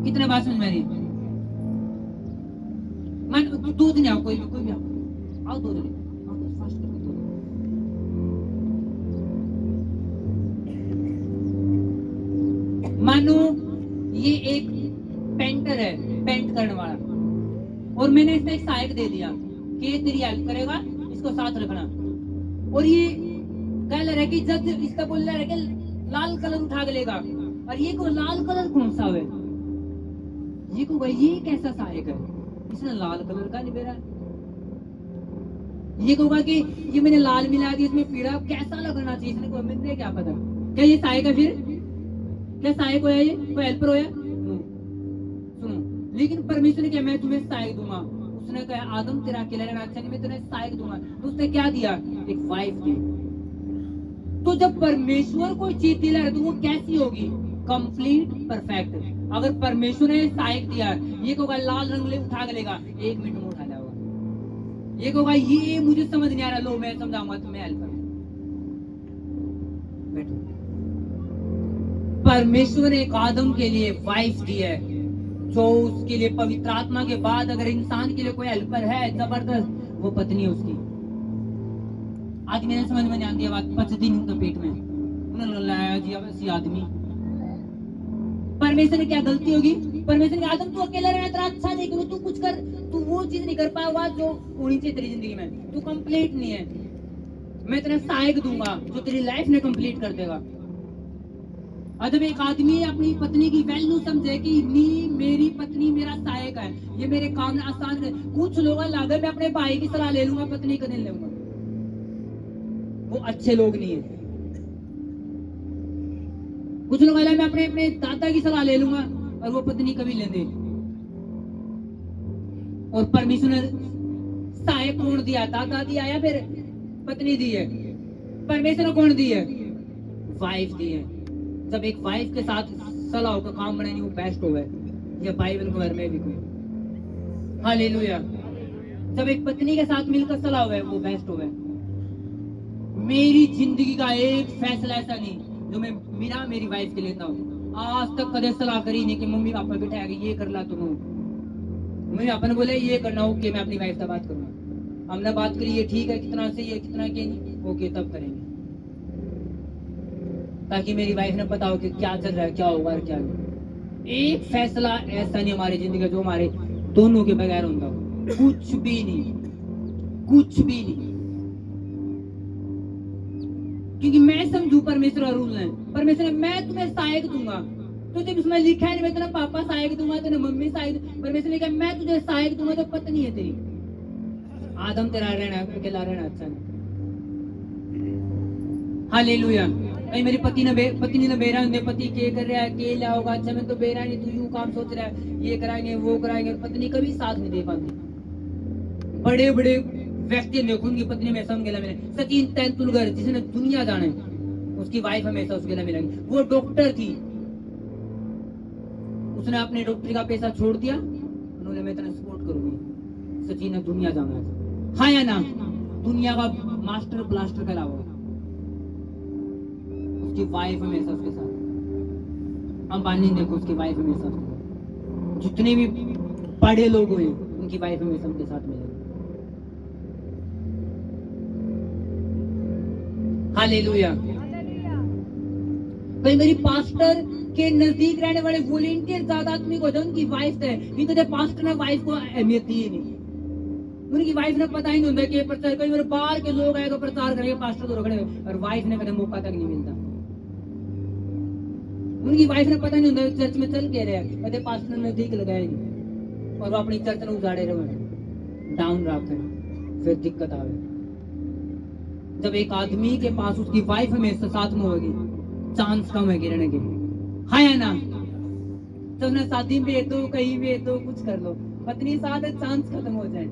[SPEAKER 1] कितने बात समझ में आ रही? मन दूध नहीं आओ, कोई भी आओ दूध नहीं मानो ये एक पेंटर है, पेंट करने वाला, और मैंने इसे एक सहायक दे दिया कि ये तेरी हेल्प करेगा, इसको साथ रखना। और ये कह रहा है कि जब इसका बोल रहा है कि लाल कलर उठा के लेगा, और ये को लाल कलर कौन सा है? ये को भाई ये कैसा सहायक है? इसने लाल कलर का नहीं बेरा। ये कहूँगा कि ये मैंने लाल मिला दिया, इसमें पीड़ा कैसा लगना चाहिए, इसने को मैंने क्या पता? क्या ये सहायक है? फिर क्या सहायक होया? ये कोई हेल्पर होया? लेकिन परमेश्वर ने कहा मैं तुम्हें सहायक दूंगा। उसने कहा आदम तेरा अकेला रहना अच्छा नहीं, मैं तुम्हें सहायक दूंगा। तो उसने क्या दिया? एक वाइफ दी। तो जब परमेश्वर कोई चीज दिला है तो वो कैसी होगी? Complete, perfect. अगर परमेश्वर ने सहायक दिया, ये होगा लाल रंग ले उठा के लेगा, 1 मिनट में उठा जाएगा। ये होगा ये मुझे समझ नहीं आ रहा, लो मैं समझाऊंगा तुम्हें, हेल्प कर। बैठो। परमेश्वर ने एक आदम के लिए वाइफ दी है, जो उसके लिए पवित्र आत्मा के बाद अगर इंसान के लिए कोई हेल्पर है जबरदस्त, वो पत्नी है उसकी। आज मेरे समझ में नहीं आती बात, 5 दिन उनका पेट में उन्होंने लाया जी अब ऐसी आदमी। परमेश्वर ने क्या गलती होगी? परमेश्वर ने आदम तू अकेला रहना तेरा अच्छा नहीं, क्योंकि तू कुछ कर, तू वो चीज नहीं कर पाया हुआ जो होनी चाहिए तेरी जिंदगी में, तू कंप्लीट नहीं है। मैं तेरा सहायक दूंगा जो तेरी लाइफ में कंप्लीट कर देगा। और जब एक आदमी अपनी पत्नी की वैल्यू समझे कि नहीं मेरी पत्नी मेरा सहायक है, ये मेरे काम में आसान है। कुछ लोग लागे मैं अपने भाई की सलाह ले लूंगा, पत्नी का नहीं लूंगा, वो अच्छे लोग नहीं है। कुछ लोग मैं अपने अपने दादा की सलाह ले लूंगा, और वो पत्नी कभी लेंगे। और परमेश्वर ने सहायक कौन दिया? दादा दिया या फिर पत्नी दी है? परमेश्वर ने कौन दी है? वाइफ दी है। जब एक वाइफ के साथ सलाह का काम बनाए वो बेस्ट होगा। ये बाइबल के बारे में भी कोई हालेलुया। जब एक पत्नी के साथ मिलकर सलाह हुआ वो बेस्ट होगा। मेरी जिंदगी का एक फैसला ऐसा नहीं जो मैं मेरी वाइफ के लेता हूँ। आज तक कदे सलाह करी नहीं कि मम्मी पापा बिठाया कि ये कर ला तुम, मम्मी पापा ने बोले ये करना, ओके मैं अपनी वाइफ से बात करूंगा। हमने बात करी ये ठीक है, कितना सही है कितना के नहीं, ओके तब करेंगे, ताकि मेरी वाइफ ने पता हो कि क्या चल रहा है, क्या होगा और क्या नहीं। एक फैसला ऐसा नहीं हमारी जिंदगी का जो हमारे दोनों के बगैर होता हो, कुछ भी नहीं, कुछ भी नहीं। क्योंकि मैं समझू परमेश्वर का रूल है। परमेश्वर मैं तुम्हें सहायक दूंगा, तो जब इसमें लिखा है मैं तेरा पापा सहायक दूंगा, तेरा मम्मी सहायक। परमेश्वर ने कहा मैं तुझे सहायक दूंगा, तो पत्नी है तेरी। आदम तेरा रहना अकेला रहना अच्छा नहीं। हालेलुया। कहीं मेरी पत्नी ने बेरा होंगे, पति के कर रहा है के लिया होगा, अच्छा मैं तो बेरा नहीं, तू यूं काम सोच रहा है, ये कराएंगे वो कराएंगे, पत्नी कभी साथ नहीं दे पाती। बड़े बड़े व्यक्ति देखो उनकी पत्नी में समझ गया मिले। सचिन तेंदुलकर जिसने दुनिया जाने, उसकी वाइफ हमेशा उसके लिए मिलेगी। वो डॉक्टर थी, उसने अपने डॉक्टरी का पैसा छोड़ दिया, उन्होंने मैं तेरा सपोर्ट करूंगी। सचिन ने दुनिया जाना है, हाँ या ना? दुनिया का मास्टर ब्लास्टर करा हुआ, उसकी वाइफ हमेशा उसके साथ। अंबानी देखो उसकी वाइफ हमेशा उसके साथ। जितने भी बड़े लोग हुए उनकी वाइफ हमेशा उनके साथ मिलेगी। हालेलुया। कई मेरी पास्टर के नजदीक रहने वाले वॉलेंटियर ज्यादा आदमी को उनकी वाइफ है, नहीं तो पास्टर ने वाइफ को अहमियत दी नहीं। उनकी वाइफ ने पता ही नहीं होता कि प्रचार, कई बार बाहर के लोग आए तो प्रचार करेंगे, पास्टर को रोकने, और वाइफ ने कभी मौका तक नहीं मिलता। उनकी वाइफ ने पता नहीं होता चर्च में चल के रहे, कहते पास्टर ने नजदीक लगाया नहीं, और वो अपनी चर्च में उजाड़े रहे, डाउन रखे, फिर दिक्कत आवे। जब एक आदमी के पास उसकी वाइफ हमेशा साथ में होगी, चांस कम है गिरने के, हाँ या ना? तो ना शादी में तो कहीं भी तो कुछ कर लो, पत्नी साथ है चांस खत्म हो जाए।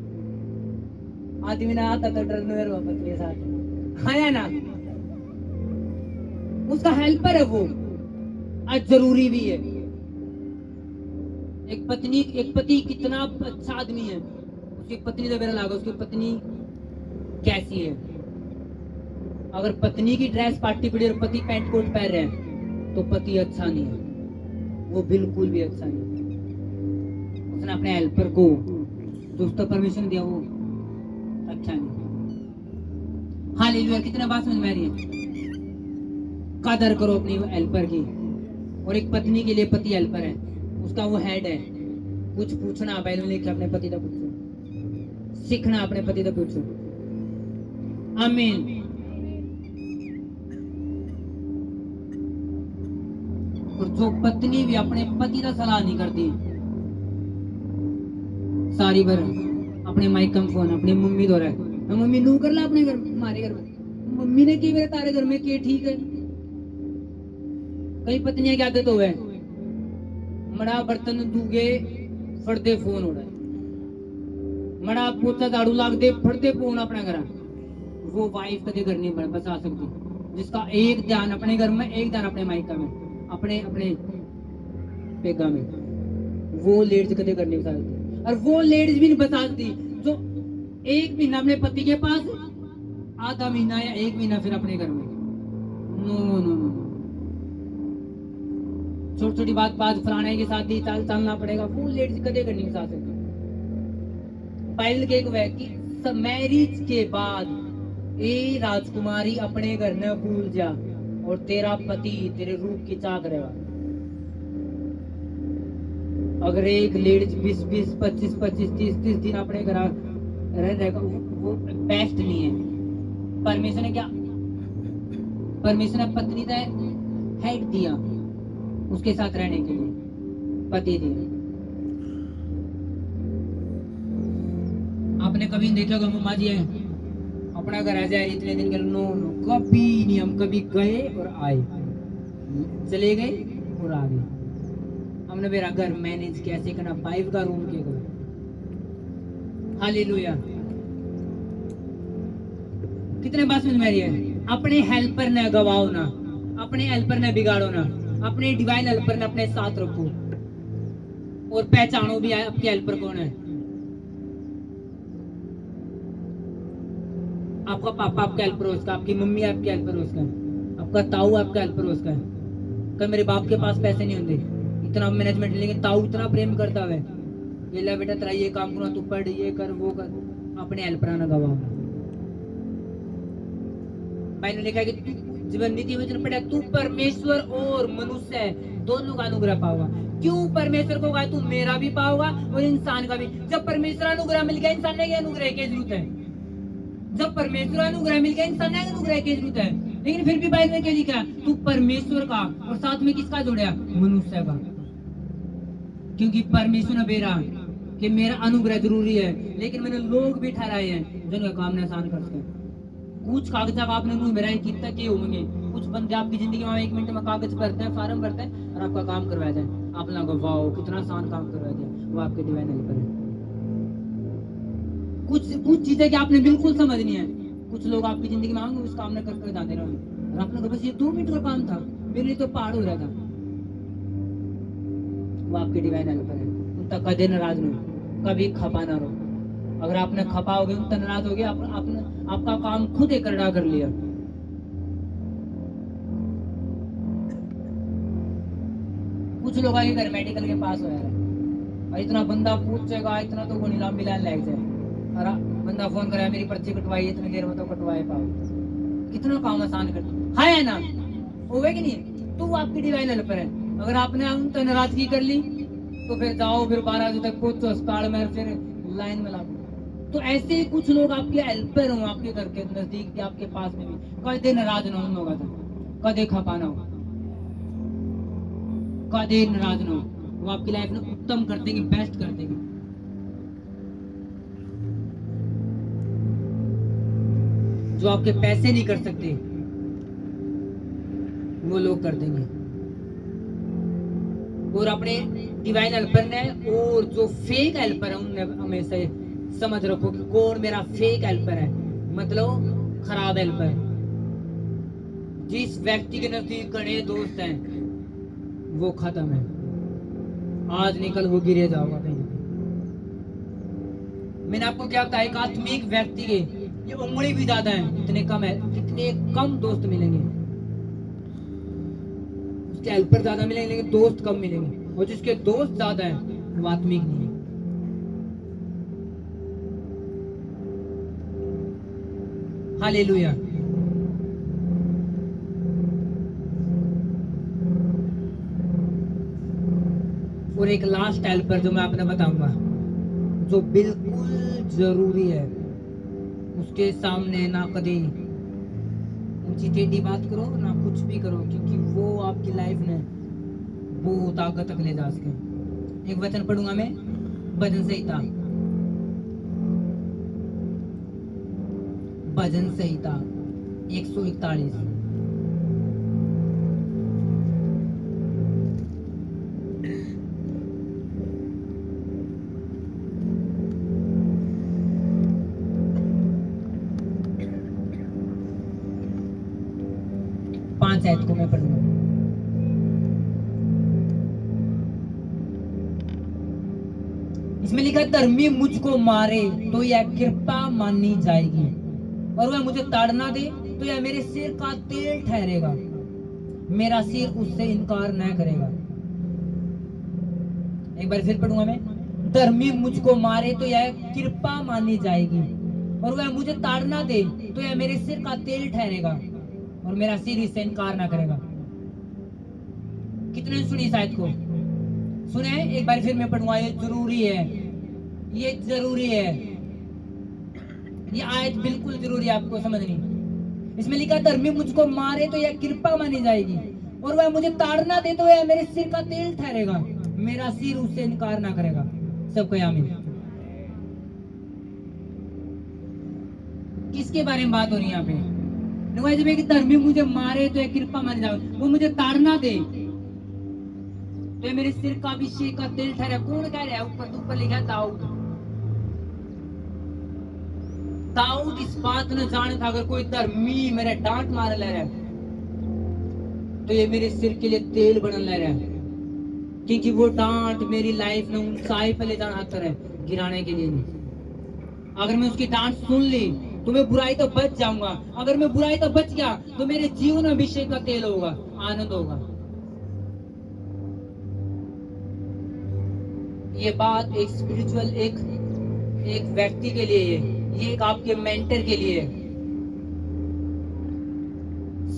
[SPEAKER 1] आदमी ना आता तो डरने रहो पत्नी साथ, हाँ या ना? उसका हेल्पर है वो, आज जरूरी भी है। एक पति कितना अच्छा आदमी है, उसकी पत्नी से मेरा लगा उसकी पत्नी कैसी है। अगर पत्नी की ड्रेस पार्टी पड़ी और पति पैंट कोट पहन रहे हैं तो पति अच्छा नहीं है, वो बिल्कुल भी अच्छा नहीं है। उसने अपने हेल्पर को जो उसका परमिशन दिया वो अच्छा नहीं। हालेलुया। कितना बात समझ में आ रही है? कदर करो अपनी हेल्पर की। और एक पत्नी के लिए पति हेल्पर है, उसका वो हेड है। कुछ पूछना पहले लेके अपने पति का पूछो, सीखना अपने पति का पूछो। आमीन। और जो पत्नी भी अपने पति का सलाह नहीं करती, सारी बार अपने माइक कम फोन अपनी मम्मी तो रहा, मम्मी नू कर ला अपने घर, हमारे घर में मम्मी ने की मेरे तारे घर में के ठीक है। कई पत्नियां क्या आदत हो है, मड़ा बर्तन दूगे फटदे फोन उड़ा मड़ा पोता झाड़ू लाग दे फटदे फोन अपने घर वो वाइफ कदे घर नहीं बचा सकती जिसका एक ध्यान अपने घर में एक ध्यान अपने मायका में अपने अपने पेगा में वो लेडीज कदे कर नहीं बचा सकती और वो लेडीज भी नहीं बचा सकती जो एक महीना अपने पति के पास आधा महीना या एक महीना फिर अपने घर में नो नो नो छोटी छोटी बात फलाने के साथ ही चलना पड़ेगा वो लेडीज कदे कर नहीं बचा सकती पायल के एक व्यक्ति मैरिज के बाद ए राजकुमारी अपने घर न भूल जा और तेरा पति तेरे रूप की चाह करेगा अगर एक लेडीज 20 25 30 दिन अपने घर रहेगा वो बेस्ट नहीं है परमेश्वर ने क्या परमेश्वर ने पत्नी का हेड दिया उसके साथ रहने के लिए पति दिया आपने कभी देखा होगा मम्मा जी है अपना घर आ जाए इतने दिन के नो नो कभी नहीं हम कभी गए और आए चले गए और आ गए हमने मेरा घर मैनेज कैसे करना 5 का रूम के घर हालेलुया कितने बात समझ में आ रही है अपने हेल्पर ने गवाओ ना अपने हेल्पर ने बिगाड़ो ना अपने डिवाइन हेल्पर ने अपने साथ रखो और पहचानो भी आपके हेल्पर कौन है आपका पापा आपका हेल्पर हो उसका आपकी मम्मी आपकी हेल्पर हो उसका आपका ताऊ आपका हेल्पर हो उसका कल मेरे बाप के पास पैसे नहीं होते इतना मैनेजमेंट लेकिन ताऊ इतना प्रेम करता है ये ले बेटा तेरा ये काम करो तू पढ़ ये कर वो कर अपने हेल्पर ना गवाओ भाई ने लिखा कि जीवन नीति वचन पढ़ा तू परमेश्वर और मनुष्य है दोनों का अनुग्रह पाओगा क्यों परमेश्वर को कहा तू मेरा भी पाओगा और इंसान का भी जब परमेश्वर अनुग्रह मिल गया इंसान ने अनुग्रह की जरूरत है जब परमेश्वर अनुग्रह मिल गया इंसान ने अनुग्रह की जरूरत है लेकिन फिर भी बाइबल में क्या लिखा तू परमेश्वर का और साथ में किसका जोड़ा मनुष्य का क्योंकि परमेश्वर ने बेरा कि मेरा अनुग्रह जरूरी है लेकिन मैंने लोग भी ठहराए हैं जिनका काम ने आसान कर सके कुछ कागज आपने मेरा कितना के होंगे कुछ बंदे आपकी जिंदगी में 1 मिनट में कागज भरते हैं फॉर्म भरते हैं और आपका काम करवाया जाए आप लोगों को वाओ कितना आसान काम करवा दिया वो आपके डिवाइन हेल्पर है कुछ चीजें कि आपने बिल्कुल समझनी है कुछ लोग आपकी जिंदगी में आएंगे उस काम ने करके बता दे रहे होंगे और आपने कहा बस ये 2 मिनट का काम था मेरे लिए तो पहाड़ हो रहा था वो आपके डिवाइन हेल्पर है उन तक कदे नाराज नहीं कभी खपा ना रहो अगर आपने खपा हो गए उन तक नाराज हो गए आपने आपका काम खुद एक करड़ा कर लिया कुछ लोग आगे घर मेडिकल के पास हो और इतना बंदा पूछेगा इतना तो वो नीलाम मिलान लग जाए और बंदा फोन करे मेरी पर्ची कटवाई इतनी देर में तो कटवाए पाओ कितना काम आसान कर है ना होवे कि नहीं तू आपकी डिवाइन हेल्पर है अगर आपने उन तक नाराजगी कर ली तो फिर जाओ फिर 12 बजे तक पहुंचो अस्पताल में फिर लाइन में लागो तो ऐसे ही कुछ लोग आपके हेल्पर हो आपके घर के नजदीक या आपके पास में भी कदे नाराज ना उन लोगों से कदे खपा ना हो कदे नाराज ना हो वो आपकी लाइफ में उत्तम कर देंगे बेस्ट कर देंगे जो आपके पैसे नहीं कर सकते वो लोग कर देंगे और अपने डिवाइन हेल्पर ने और जो फेक हेल्पर है उनने हमेशा समझ रखो कि कौन मेरा फेक हेल्पर है मतलब खराब हेल्पर जिस व्यक्ति के नजदीक कड़े दोस्त हैं वो खत्म है आज निकल वो गिरे जाओगा कहीं मैंने आपको क्या बताया एक आत्मिक व्यक्ति के ये उंगली भी ज्यादा है कितने कम दोस्त मिलेंगे उसके हेल्पर ज्यादा मिलेंगे लेकिन दोस्त कम मिलेंगे और जिसके दोस्त ज्यादा है वो आत्मिक नहीं है हालेलुया और एक लास्ट हेल्पर जो मैं आपने बताऊंगा जो बिल्कुल जरूरी है उसके सामने ना कभी ऊंची टेढ़ी बात करो ना कुछ भी करो क्योंकि वो आपकी लाइफ में बहुत आगे तक ले जा सके एक वचन पढ़ूंगा मैं भजन संहिता भजन संहिता 141 141 5 आयत को मैं पढ़ूंगा। इसमें लिखा, धर्मी मुझको मारे तो यह कृपा मानी जाएगी, और वह मुझे ताड़ना दे तो यह मेरे सिर का तेल ठहरेगा, मेरा सिर उससे इनकार न करेगा। एक बार फिर पढ़ूंगा मैं। धर्मी मुझको मारे तो यह कृपा मानी जाएगी, और वह मुझे ताड़ना दे तो यह मेरे सिर का तेल ठहरेगा, और मेरा सिर इससे इनकार ना करेगा। कितने सुनी इस आयत को? सुने? एक बार फिर मैं पढ़ूंगा। ये जरूरी है, ये जरूरी है, ये आयत बिल्कुल जरूरी है आपको समझनी। इसमें लिखा, धर्मी मुझको मारे तो यह कृपा मानी जाएगी, और वह मुझे ताड़ना दे तो यह मेरे सिर का तेल ठहरेगा, मेरा सिर उससे इनकार ना करेगा। सबको आमीन। किसके बारे में बात हो रही है यहाँ पे? कि धर्मी मुझे मारे तो यह कृपा मानी जाएगी, वो मुझे ताड़ना दे तो ये मेरे सिर का अभिषेक का तेल ठहरा। कौन कह रहा है? ऊपर लिखा है दाऊद। दाऊद इस बात ने जाना था, अगर कोई धर्मी मेरे डांट मार ले रहा है तो ये मेरे सिर के लिए तेल बन ले रहा है, क्योंकि वो डांट मेरी लाइफ में ऊंचाई पे ले जाना आता है, गिराने के लिए नहीं। अगर मैं उसकी डांट सुन ली तो मैं बुराई तो बच जाऊंगा, अगर मैं बुराई तो बच गया तो मेरे जीवन में अभिषेक का तेल होगा, आनंद होगा। ये बात एक स्पिरिचुअल एक व्यक्ति के लिए है, ये एक आपके मेंटर के लिए है।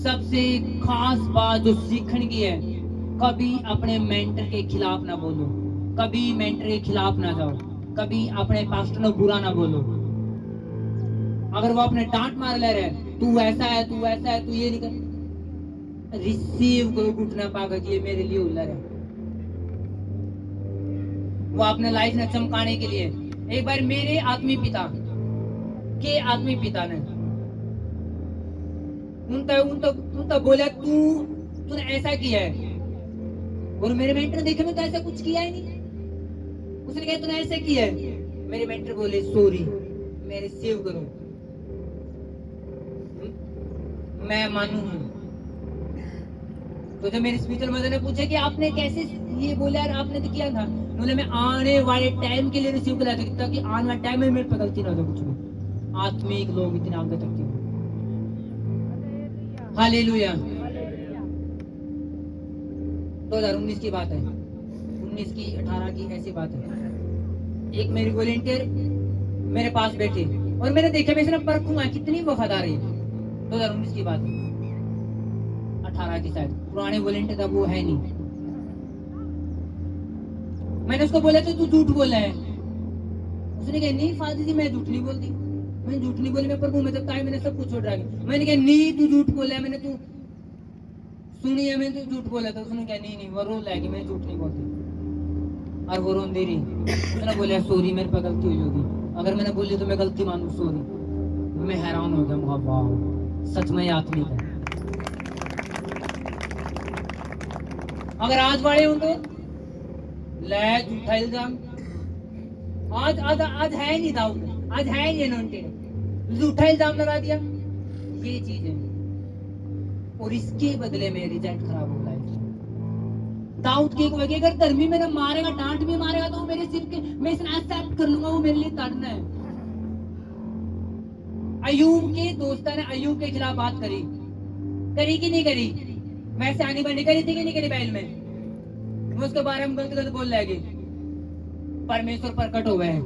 [SPEAKER 1] सबसे खास बात जो सीखने की है, कभी अपने मेंटर के खिलाफ ना बोलो, कभी मेंटर के खिलाफ ना जाओ, कभी अपने पास्टर को बुरा ना बोलो। अगर वो अपने डांट मार ले रहे, तू ऐसा है, तू ऐसा है, तू ये नहीं कर, रिसीव करो घुटना पाकर कि ये मेरे लिए उल्लर है। वो अपने लाइफ में चमकाने के लिए। एक बार मेरे आत्मीय पिता ने उनका बोला, तूने ऐसा किया है, और मेरे मेंटर ने देखे, मैं तो ऐसा कुछ किया ही नहीं। उसने कहा तूने ऐसा किया है। मेरे मेंटर बोले, सॉरी, मैं रिसीव करूं, मैं मानू हूं। तो जब मेरे स्पिरिचुअल मदर ने पूछा कि आपने कैसे ये बोला यार, आपने तो किया था, बोले मैं आने वाले टाइम के लिए रिसीव कर था, ताकि आने वाले टाइम में मेरे पे गलती ना हो कुछ भी। आत्मिक लोग इतने आगे तक के। हालेलुया। 2019 की बात है, 19 की 18 की ऐसी बात है। एक मेरी वॉलंटियर मेरे पास बैठी और मैंने देखा, मैं सिर्फ परखूंगा कितनी वफादार है। 2019 की बात है, 18 की शायद। पुराने वॉलंटियर था, वो है नहीं। मैंने उसको बोला, तो तू झूठ बोला है। उसने कहा, नहीं फादर जी, मैं झूठ नहीं बोलती, मैं झूठ नहीं बोली, मैं प्रभु में जब मैंने सब कुछ छोड़ रहा है। मैंने कहा, नहीं तू झूठ बोला है, मैंने तू सुनी है, मैंने तू झूठ बोला था। उसने कहा, नहीं वो रो लाएगी, मैं झूठ नहीं बोलती। और वो रोन दे रही। उसने बोला, सॉरी, मेरे पे गलती हुई होगी, अगर मैंने बोली तो मैं गलती मानू, सॉरी। मैं हैरान हो गया, वाह सच में आत्मिक है। अगर आज वाले हो तो ले झूठा इल्जाम। आज आज आज है नहीं दाऊद, आज है नहीं अनॉइंटेड, झूठा इल्जाम लगा दिया। ये चीज है, और इसके बदले में रिजल्ट खराब होता है। दाऊद की एक वजह, अगर धर्मी मेरा मारेगा, डांट भी मारेगा, तो वो मेरे सिर के, मैं इसे एक्सेप्ट कर लूंगा, वो मेरे लिए ताड़ना है। अय्यूब के दोस्तों ने अय्यूब के खिलाफ बात करी कि नहीं करी? वैसे आनी बनी करी थी कि नहीं करी? बैल में वो उसके बारे में गलत बोल लगे, परमेश्वर प्रकट हो गए,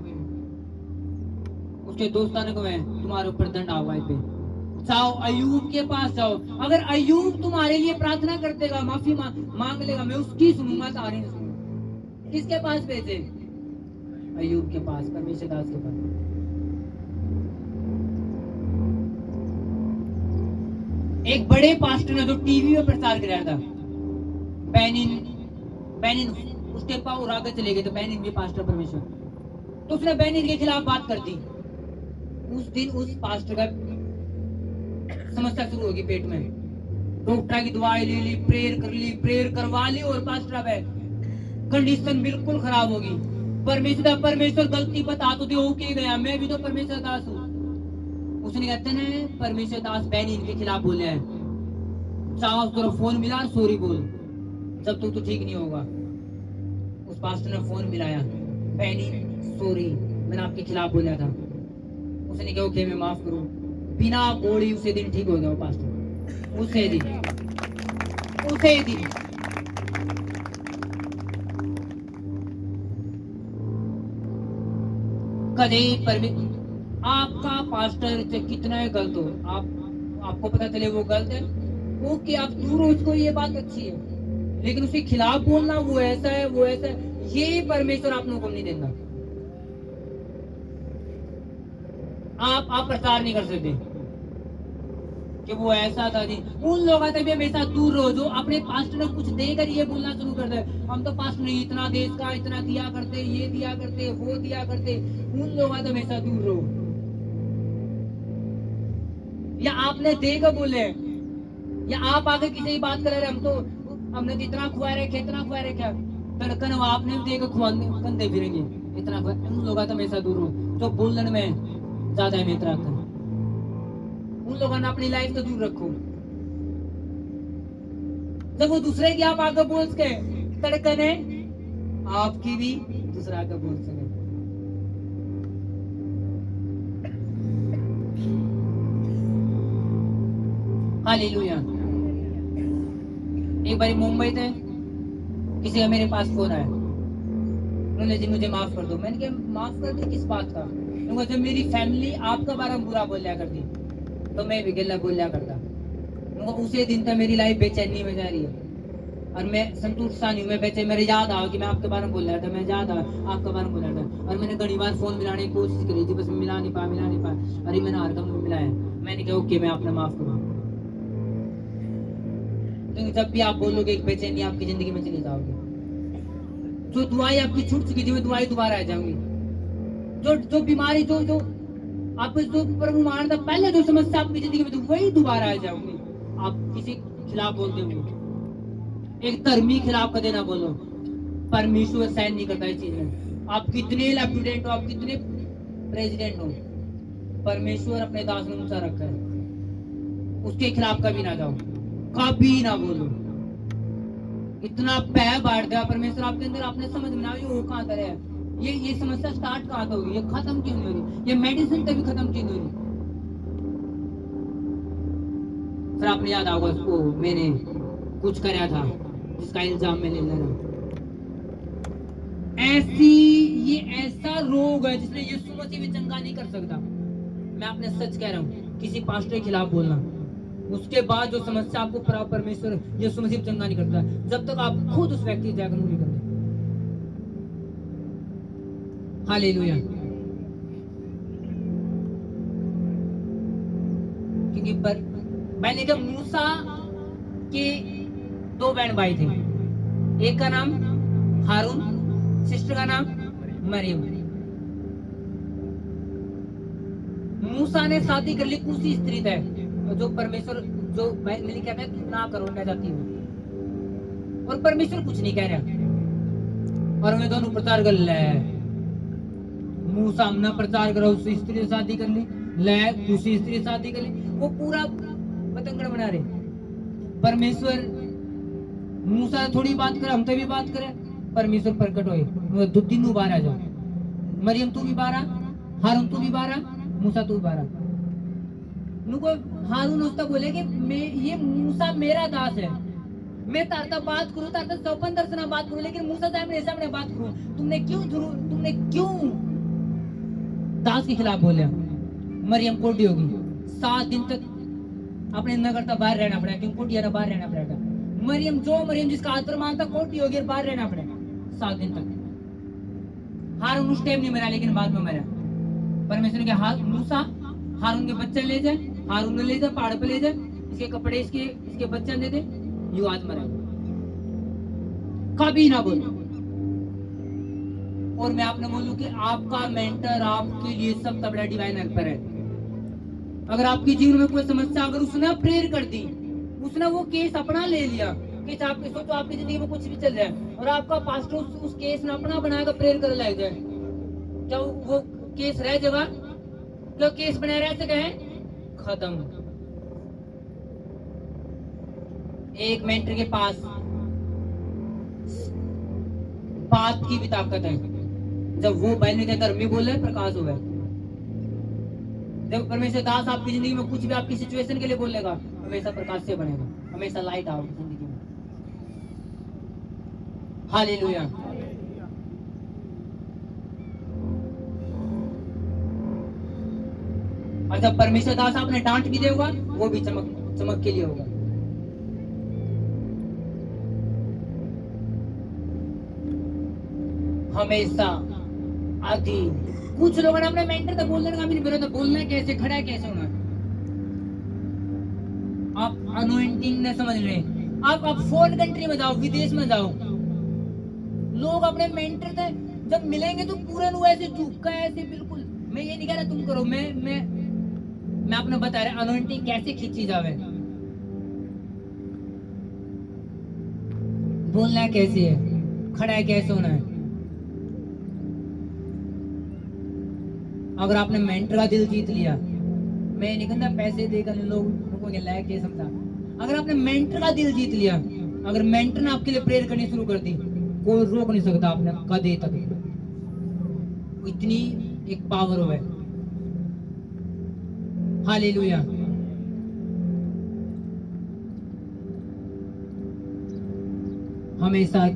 [SPEAKER 1] उसके दोस्तों ने कहा तुम्हारे ऊपर दंड आ गया पे, जाओ अय्यूब के पास जाओ। अगर अय्यूब तुम्हारे लिए प्रार्थना कर देगा, माफी मांग लेगा, मैं उसकी सुनूंगा, तारी नहीं सुनूंगा। किसके पास भेजे? अय्यूब के पास, परमेश्वर दास के पास। एक बड़े पास्टर ने जो टीवी में प्रचार कराया था, बेनिन उसके पास आगे चले गए, तो बेनिन भी पास्टर परमेश्वर, तो उसने बेनिन के खिलाफ बात कर दी। उस दिन उस पास्टर का समस्या शुरू होगी पेट में, डॉक्टर की दवाई ले ली, प्रेयर करवा ली, और पास्टर अब कंडीशन बिल्कुल खराब होगी। परमेश्वर गलती बता तो दे, के गया, मैं भी तो परमेश्वर दास हूँ। उसने कहते ना, परमेश्वर दास बेनिन के खिलाफ बोले है, चाह उसको फोन मिला, सॉरी बोल, जब तक तो ठीक नहीं होगा। उस पास्टर ने फोन मिलाया, पैनी सॉरी, मैंने आपके खिलाफ बोला था। उसने कहा ओके मैं माफ करूं। बिना बोली उसे दिन ठीक हो गया वो पास्टर, उसे दिन। कदे आपका पास्टर चाहे कितना ही गलत हो, आपको पता चले वो गलत है, ओके आप दूर हो, उसको ये बात अच्छी है, लेकिन उसके खिलाफ बोलना वो ऐसा है वो ऐसा है, ये परमेश्वर आप लोगों को नहीं देता। आप प्रचार नहीं कर सकते कि वो ऐसा था जी। उन लोगों से भी हमेशा दूर रहो जो अपने पास्टर को कुछ देकर ये बोलना शुरू कर दे, हम तो पास्टर ने इतना देश का इतना दिया करते, ये दिया करते, वो दिया करते। उन लोगों से हमेशा दूर रहो। या आपने देकर बोले, या आप आगे किसी की बात कर रहे, हम तो हमने तो इतना खुआ रखे, इतना खुआ रखे, धड़कन आपने भी देकर खुआ कंधे फिरेंगे, इतना खुआ। उन लोगों से हमेशा दूर रहो जो बोलने में ज्यादा अहमियत रखते हैं। उन लोगों ने अपनी लाइफ से दूर रखो। जब वो दूसरे की आप आगे बोल सके, धड़कन है आपकी भी दूसरा आगे बोल सके। हालेलुया। एक बार मुंबई थे, किसी का मेरे पास फोन आया, उन्होंने जी मुझे माफ कर दो। मैंने कहा माफ कर दो किस बात का? जब मेरी फैमिली आपका बारे में बुरा बोलिया करती तो मैं भी गिल्ला बोलिया करता। उसी दिन तक मेरी लाइफ बेचैनी में जा रही है और मैं संतुष्ट सा नहीं हूँ, मैं बेचैन। मेरे याद आओ कि मैं आपके बारे में बोल रहा था, मैं याद आ आपके बारे में बोल रहा था, और मैंने घनी बार फोन मिलाने की कोशिश करी थी, बस मिला नहीं पाया। अरे मैंने हरदम मिलाया। मैंने कहा ओके मैं आपने माफ करूँ। तो जब भी आप बोलोगे एक बेचैनी आपकी जिंदगी में चली जाओगे। जो दुआएं आपकी छूट चुकी थी वो दुआएं दोबारा आ जाऊंगी। जो बीमारी जो आपको जो प्रभु मानता पहले जो समस्या आपकी जिंदगी में थी वही दोबारा आ जाऊंगी। आप किसी खिलाफ बोलते हो, एक धर्मी खिलाफ कदे ना बोलो। परमेश्वर सहन नहीं करता इस चीज में। आप कितने लेफ्टिनेंट हो, आप कितने प्रेसिडेंट हो, परमेश्वर अपने दास में ऊंचा रखा है, उसके खिलाफ कभी ना जाओ, कभी ना बोलो। इतना पैर बांट दिया परमेश्वर आपके अंदर, आपने समझ में ना वो कहां तर है, ये समस्या स्टार्ट कहां होगी, ये खत्म क्यों नहीं हो रही, ये मेडिसिन तभी खत्म क्यों नहीं हो रही। फिर आपने याद आएगा उसको मैंने कुछ कराया था जिसका इल्जाम मैं ले रहा। ये ऐसा रोग है जिसने यीशु मसीह भी चंगा नहीं कर सकता। मैं आपने सच कह रहा हूँ, किसी पास्टर के खिलाफ बोलना, उसके बाद जो समस्या आपको परमेश्वर यीशु मसीह चंगा नहीं करता जब तक आप खुद उस व्यक्ति से जाकर नहीं करते। हालेलुया। क्योंकि मैंने जब मूसा के 2 बहन भाई थे, एक का नाम हारून, सिस्टर का नाम मरियम। मूसा ने शादी कर ली उसी स्त्री से जो परमेश्वर जो मैंने कहता है ना करो मैं जाती हूँ, और परमेश्वर कुछ नहीं कह रहा, और मैं दोनों प्रचार कर ले। मूसा हमने प्रचार करा, उसी स्त्री से शादी कर ली, ले दूसरी स्त्री से शादी कर ली, वो पूरा पतंगड़ बना रहे। परमेश्वर मूसा थोड़ी बात करे, हम तो भी बात करें, परमेश्वर प्रकट होए, दो तीनों बार आ जाओ, मरियम तू भी बारा, हारून तू भी बारा, मूसा तू बारा। उनको हारून उसका बोले कि ये मूसा मेरा दास है, मैं तारता बात करूं, तारता चौपन दर्शना बात करूं, लेकिन मूसा साहब ने सामने बात करूं, तुमने क्यों दास के खिलाफ बोले। मरियम कोटी होगी, 7 दिन तक अपने नगर तक बाहर रहना पड़ा, क्यों कोटिया बाहर रहना पड़ेगा। मरियम जिसका आत्मा मानता कोटी होगी, बाहर रहना पड़ेगा 7 दिन तक। हारून उस टाइम नहीं मरा, लेकिन बाद में मरा। परमेश्वर के मूसा हारून के बच्चे ले जाए, हारून ने ले जाए पहाड़ पे ले जाए, इसके कपड़े इसके बच्चे दे दे, यू आज मरा, कभी ना बोलो। और मैं आपने बोलूं कि आपका मेंटर आपके लिए सब बड़ा डिवाइन हेल्पर है। अगर आपके जीवन में कोई समस्या अगर उसने प्रेयर कर दी, उसने वो केस अपना ले लिया, कि आपके सोचो आपकी जिंदगी में कुछ भी चल रहा है और आपका पास्टर उस केस ने अपना बनाकर प्रेयर कर लग जाए, क्या वो केस रह जाएगा? जो केस बना रह सके खत्म। एक मेंटर के पास बात की भी ताकत है। जब वो बैल में धर्मी बोले प्रकाश हुआ। जब परमेश्वर दास आपकी जिंदगी में कुछ भी आपकी सिचुएशन के लिए बोलेगा, हमेशा प्रकाश से बनेगा, हमेशा लाइट आओगी जिंदगी में। हालेलुया। और जब परमेश्वर दास आपने डांट भी देगा, वो भी चमक चमक के लिए होगा। हमेशा आदि कुछ लोगों ने अपने मेंटर तक बोलने का भी नहीं बोला, तो बोलना कैसे, खड़ा है कैसे होना। आप अनोइंटिंग न समझ रहे। आप फॉरेन कंट्री में जाओ, विदेश में जाओ, लोग अपने मेंटर से जब मिलेंगे तो पूरा ऐसे झुका है, ऐसे बिल्कुल। मैं ये नहीं कह रहा तुम करो, मैं आपने बता रहा अनोइंटिंग कैसे खींची जावे, बोलना है कैसे है, खड़ा है कैसे होना है। अगर आपने मेंटर का दिल जीत लिया, मैं नहीं कहता पैसे देकर लोगों के लायक ये समझा। अगर आपने मेंटर का दिल जीत लिया, अगर मेंटर ने आपके लिए प्रेयर करनी शुरू कर दी, कोई रोक नहीं सकता आपने कदे तक। इतनी एक पावर है। हालेलुया। हमेशा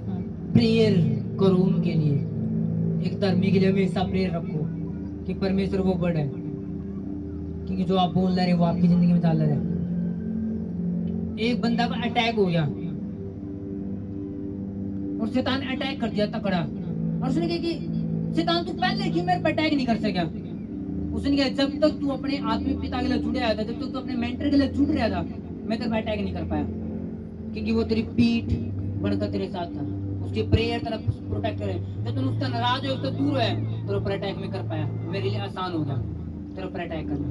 [SPEAKER 1] प्रेयर करो उनके लिए। एक धर्मी के लिए हमेशा प्रेयर रखो कि परमेश्वर वो बड़ा है, क्योंकि जो आप बोल रहे हैं वो आपकी जिंदगी में डाल रहे हैं। एक बंदा का अटैक हो गया और शैतान अटैक कर दिया तकड़ा, और उसने कहा कि शैतान तू पहले क्यों मेरे पे अटैक नहीं कर सका। उसने कहा जब तक तू अपने आत्मिक पिता के लिए जुड़ रहा था, जब तक तू अपने मेंटर के लिए जुड़ रहा था, मैं तेरे पे अटैक नहीं कर पाया, क्योंकि वो तेरी पीठ बनकर तेरे साथ था। उसकी प्रेयर तेरा प्रोटेक्टर है। जब तुम उसका नाराज है, उससे दूर है, तेरे ऊपर अटैक नहीं कर पाया, मेरे लिए आसान हो गया तेरे ऊपर अटैक करना।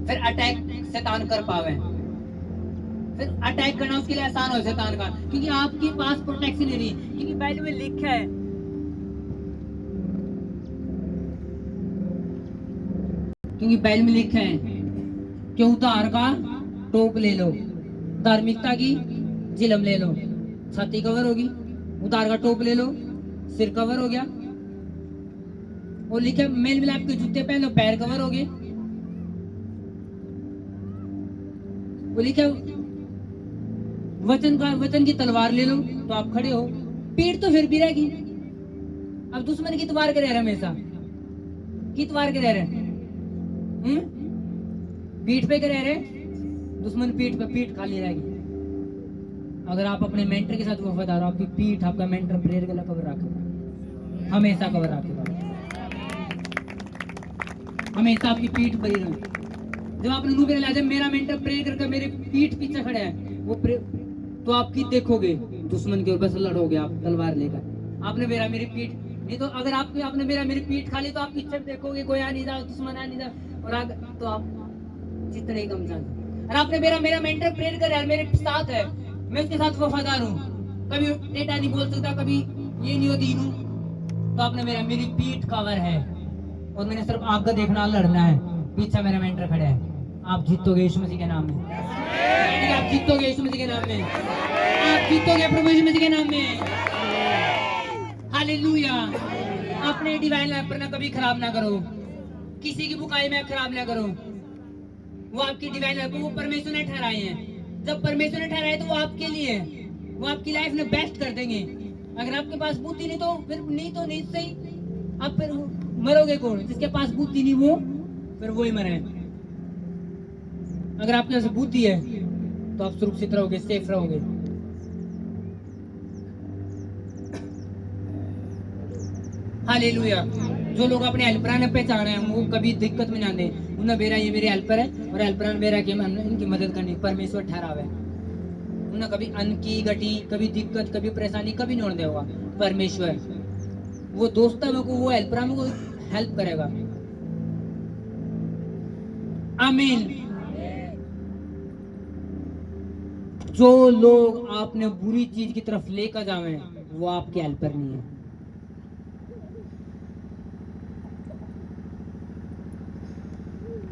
[SPEAKER 1] फिर अटैक शैतान कर पावे, फिर अटैक करना उसके लिए आसान हो शैतान का, क्योंकि आपके पास प्रोटेक्शन नहीं रही। क्योंकि बाइबल में लिखा है, क्योंकि बाइबल में लिखा है कि उद्धार का टोप ले लो, धार्मिकता की जिलम ले लो, छाती कवर होगी, उद्धार का टोप ले लो, सिर कवर हो गया, और लिखा मेल मिलाप के जूते पहन लो, पैर कवर हो गए। वो लिखा वचन की तलवार ले लो, तो आप खड़े हो। पीठ तो फिर भी रहेगी। अब दुश्मन की तलवार के रह रहे, हमेशा की तलवार के रह रहे, पीठ पे के रह रहे, दुश्मन पीठ पे, पीठ खाली रहेगी। अगर आप अपने मेंटर के साथ वफादार हो, आपकी पीठ, आपका मेंटर प्रेयर के लिए कवर रखेगा, हमेशा कवर रखेगा, हमेशा आपकी पीठ बनी रहे। जब आपने मुंह पे ला, जब मेरा मेंटर प्रेयर करके मेरे पीठ पीछे खड़े हैं, वो तो आपकी देखोगे दुश्मन के ऊपर से लड़ोगे आप तलवार लेकर। आपने मेरी पीठ नहीं, तो अगर आपने मेरी पीठ खाली, तो आप पीछे देखोगे कोई आ नहीं जा, दुश्मन आ नहीं जा, और आगे तो आप जितने ही कम जाए। और आपने मेरा मेंटर प्रेयर कर रहा है, मेरे साथ है, मैं उसके साथ वफादार हूँ, कभी डेटा नहीं बोल सकता, कभी ये नहीं होती हूँ, तो आपने मेरी पीठ कवर है, और मैंने सिर्फ आपका देखना, लड़ना है, पीछे मेरा मेंटर खड़ा है। आप जीतोगे यीशु मसीह के नाम में, आप जीतोगे यीशु मसीह के नाम में, आप जीतोगे प्रभु यीशु मसीह के नाम में। हालेलुया। अपने डिवाइन लाइफ पर ना कभी खराब ना करो, किसी की बुकाई में खराब ना करो। वो आपकी डिवाइन लाइफ को वो परमेश्वर ने ठहराए हैं। जब परमेश्वर ने ठहराए तो वो आपके लिए है, वो आपकी लाइफ में बेस्ट कर देंगे। अगर आपके पास बुद्धि नहीं, तो फिर नहीं सही, आप फिर मरोगे कौन? जिसके पास बुद्धि नहीं वो फिर वही मरे। अगर आपके पास बुद्धि है तो आप सुरक्षित रहोगे, सेफ रहोगे। हालेलुया। जो लोग अपने हेल्पर ने पहचाना है, वो कभी दिक्कत में ना आते। उन्हें मेरा ये मेरे हेल्पर है, और हेल्पर मेरा के इनकी मदद करनी, परमेश्वर ठहरावे। उन्हें कभी अन्न की गटी, कभी दिक्कत, कभी परेशानी कभी नहीं होने देगा। परमेश्वर वो दोस्त को, वो हेल्पर को हेल्प करेगा। आमीन। जो लोग आपने बुरी चीज की तरफ लेकर जावे, वो आपके हेल्पर नहीं है।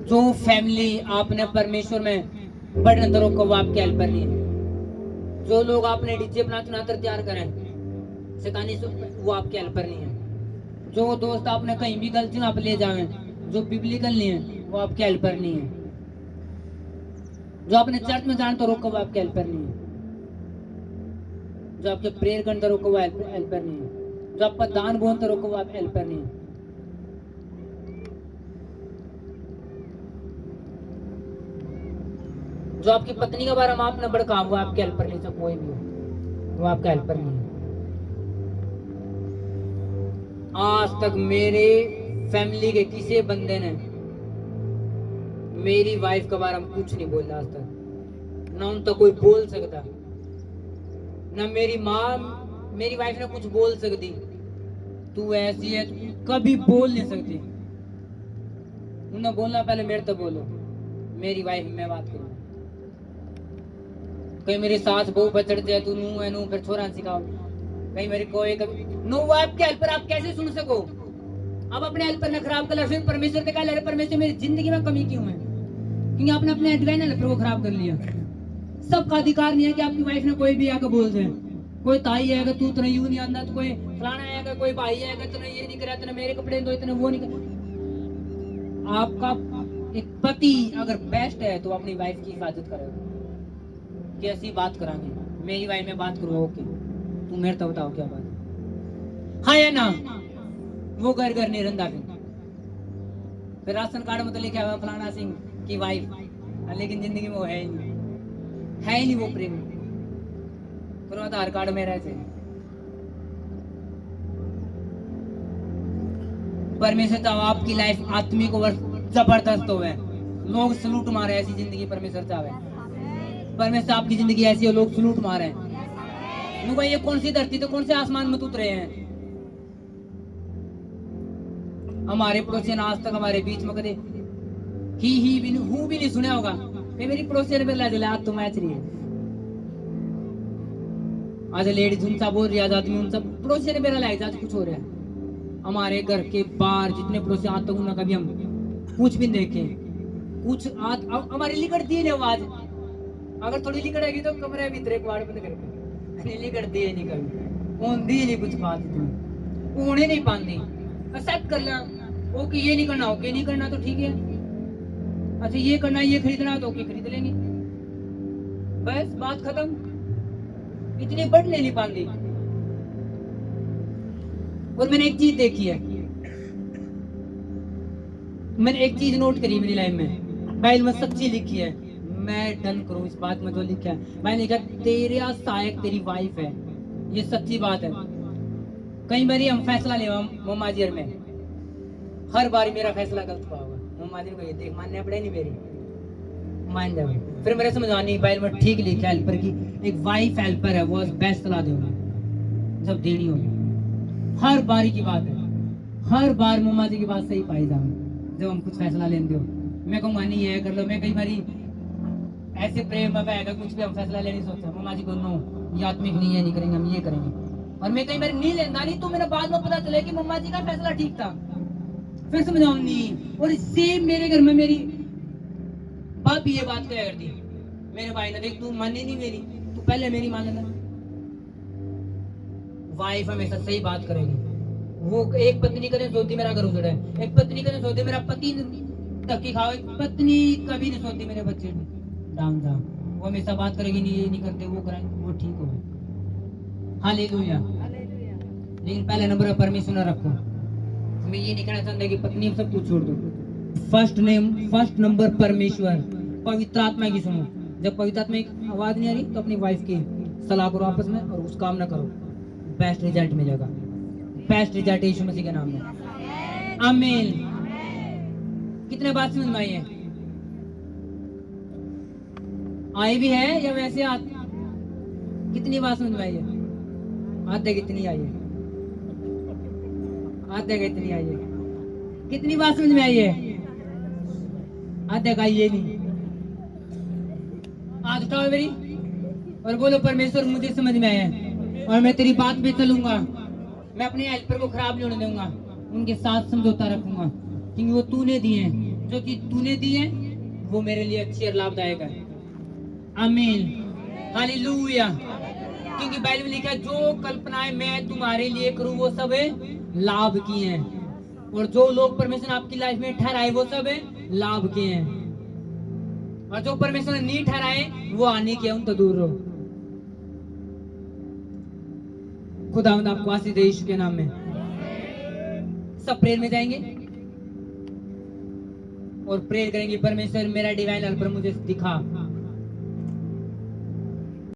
[SPEAKER 1] जो फैमिली आपने परमेश्वर में बढ़ने दरो को, वो आपके हेल्पर नहीं है। जो लोग आपने डीजे बना चुनातर तैयार करें शैतानी से, वो आपके हेल्पर नहीं है। जो दोस्त आपने कहीं भी गलती ना ले जावे, जो बिब्लिकल नहीं है, वो आपके हेल्पर नहीं है। जो आपने चर्च में जान तो रोको, वो आपके हेल्पर नहीं है। जो आपके प्रेयर के अंदर रोको, वो हेल्पर नहीं है। जो आपका दान बोलते रोको, वो आप हेल्पर नहीं है। जो आपकी पत्नी के बारे में आपने भड़काया, वो आपके हेल्पर नहीं है। कोई भी हो, वो आपका हेल्पर नहीं है। आज तक मेरे फैमिली के किसी बंदे ने मेरी वाइफ के बारे में कुछ नहीं बोला आज तक, ना उन तक कोई बोल सकता, ना मेरी माँ मेरी वाइफ ने कुछ बोल सकती, तू ऐसी है, तू कभी बोल नहीं सकती। उन्हें बोलना पहले मेरे तो बोलो, मेरी वाइफ में बात करूँ। कहीं मेरी सास बहू बचड़ जाए, तू नू है नू, फिर छोरा सिखाओ। कहीं मेरी कोई कभी नो, वो आपके हेल्पर आप कैसे सुन सको? अब अपने हेल्पर ने खराब कर लिया, फिर परमेश्वर ने कहा परमेश्वर मेरी जिंदगी में कमी क्यों है? क्योंकि आपने अपने डिवाइन हेल्पर को खराब कर लिया। सबका अधिकार नहीं है कि आपकी वाइफ ने कोई भी आकर बोल दे। कोई ताई आएगा, तू इतना यूं नहीं आंदा, तो कोई फलाना आएगा, कोई भाई आएगा, तूने ये नहीं करा, तूने मेरे कपड़े दो, इतने वो नहीं करा। आपका एक पति अगर बेस्ट है तो अपनी वाइफ की हिफाजत करेगा। कैसी बात करांगे? मेरी वाइफ में बात करो, ओके, तू मेरे तो बताओ क्या बात? हाँ या ना? वो घर घर नहीं रंदा फिर राशन कार्ड में तो लिखा हुआ फलाना सिंह की वाइफ, लेकिन जिंदगी में वो है ही नहीं, है ही नहीं वो प्रेम। फिर आधार कार्ड में रहते। परमेश्वर चाहो आपकी लाइफ आत्मिक और जबरदस्त हो, लोग सलूट मारे, ऐसी जिंदगी परमेश्वर चाहे। परमेश्वर आपकी जिंदगी ऐसी हो, लोग सलूट मारे। ये कौन सी धरती, तो कौन से आसमान में उतरे हैं? हमारे पड़ोसी ने आज तक हमारे बीच में कदे ही भी नहीं सुना होगा। मेरी पड़ोसी ने बोला जला आज तो मैच रही है, आज लेडीज उनसा बोल रही है, आज आदमी उनसा, पड़ोसी ने मेरा लाइक आज कुछ हो रहा है। हमारे घर के बाहर जितने पड़ोसी आज तक उन्हें कभी हम कुछ भी देखे, कुछ आज हमारी लिकड़ती है आवाज। अगर थोड़ी लिकड़ेगी तो कमरे भीतर एक वार्ड बंद करके लिकड़ती है, नहीं कभी ओंदी नहीं, कुछ बात ऊने नहीं पाती। एक्सेप्ट कर ला, ओके ये नहीं करना, ओके नहीं करना तो ठीक है। अच्छा ये करना, ये खरीदना तो ओके खरीद लेंगे, बस बात खत्म। इतनी बढ़ने नहीं पाती। और मैंने एक चीज देखी है, मैंने एक चीज नोट करी मेरी लाइफ में, बाइबल में सच्ची लिखी है, मैं डन करूं इस बात में जो लिखा है। मैंने लिखा तेरा सहायक तेरी वाइफ है, ये सच्ची बात है। कई बार हम फैसला ले मोमाजिर में, हर बार मेरा फैसला गलत हुआ होगा। मोमाजिर को ये देख मानने पड़े नहीं, मेरी मान जाओ। फिर मेरे समझानी बाइबल में ठीक लिखा है, हेल्पर की एक वाइफ हेल्पर है, वो बेस्ट सलाह देगा जब देनी होगी। हर बारी की बात है, हर बार मम्मा जी की बात सही पाई जाओ जब हम कुछ फैसला लेते हो। मैं कहूँगा नहीं है कर लो, मैं कई बारी ऐसे प्रेम में बहकर कुछ भी हम फैसला लेने सोचते हैं, मम्मा जी को नो ये आत्मिक नहीं है, नहीं करेंगे, हम ये करेंगे। और मैं कई बार नहीं लेता, नहीं तो मेरा बाद में पता चले कि मम्मा जी का फैसला ठीक था, फिर समझाऊं नहीं। और सेम मेरे घर में मेरी बाप ये बात क्या करती, मेरे भाई ने देख तू मानी नहीं मेरी, तू पहले मेरी मान लेना। वाइफ हमेशा सही बात करेगी। वो एक पत्नी कदे सोचती मेरा घर उजड़ा है, एक पत्नी कदे सोचती मेरा पति धक्की खाओ, एक पत्नी कभी नहीं सोचती मेरे बच्चे डांग डांग। वो हमेशा बात करेगी, नहीं ये नहीं करते, वो कराएंगे, वो ठीक हो। हालेलुया। लेकिन पहले नंबर परमेश्वर न रखो। मैं ये नहीं कहना चाहता कि पत्नी सब कुछ छोड़ दो। फर्स्ट नंबर परमेश्वर, पवित्र आत्मा की सुनो। जब पवित्र आत्मा की आवाज नहीं आ रही तो अपनी वाइफ की सलाह करो आपस में और उस काम ना करो, बेस्ट रिजल्ट मिलेगा। बेस्ट रिजल्ट यीशु मसीह के नाम में, आमीन। कितने बात समझ में आई है? आई भी है या वैसे कितनी बात समझ में आई है? आधे कितनी आई है? आधे कितनी आई है? कितनी बात समझ में आई है? आधे का ये नहीं। आज उठाओ मेरी और बोलो परमेश्वर मुझे समझ में आया है और मैं तेरी बात पे चलूंगा। मैं अपने हेल्पर को खराब नहीं होने दूंगा, उनके साथ समझौता रखूंगा, क्योंकि वो तूने दिए हैं। जो चीज तूने दी है वो मेरे लिए अच्छी और लाभदायक है। आमीन, हालेलुया। क्योंकि बाइबल में लिखा है जो कल्पनाएं मैं तुम्हारे लिए करूं वो सब लाभ की हैं, और जो लोग परमेश्वर ने आपकी लाइफ में ठहराए वो सब लाभ के हैं, और जो परमेश्वर ने नहीं ठहराए वो आने के, उन तो दूर रहो। खुदावंद आपको आशीष दे यीशु के नाम में। सब प्रेयर में जाएंगे और प्रेयर करेंगे, परमेश्वर मेरा डिवाइन हेल्पर मुझे दिखा,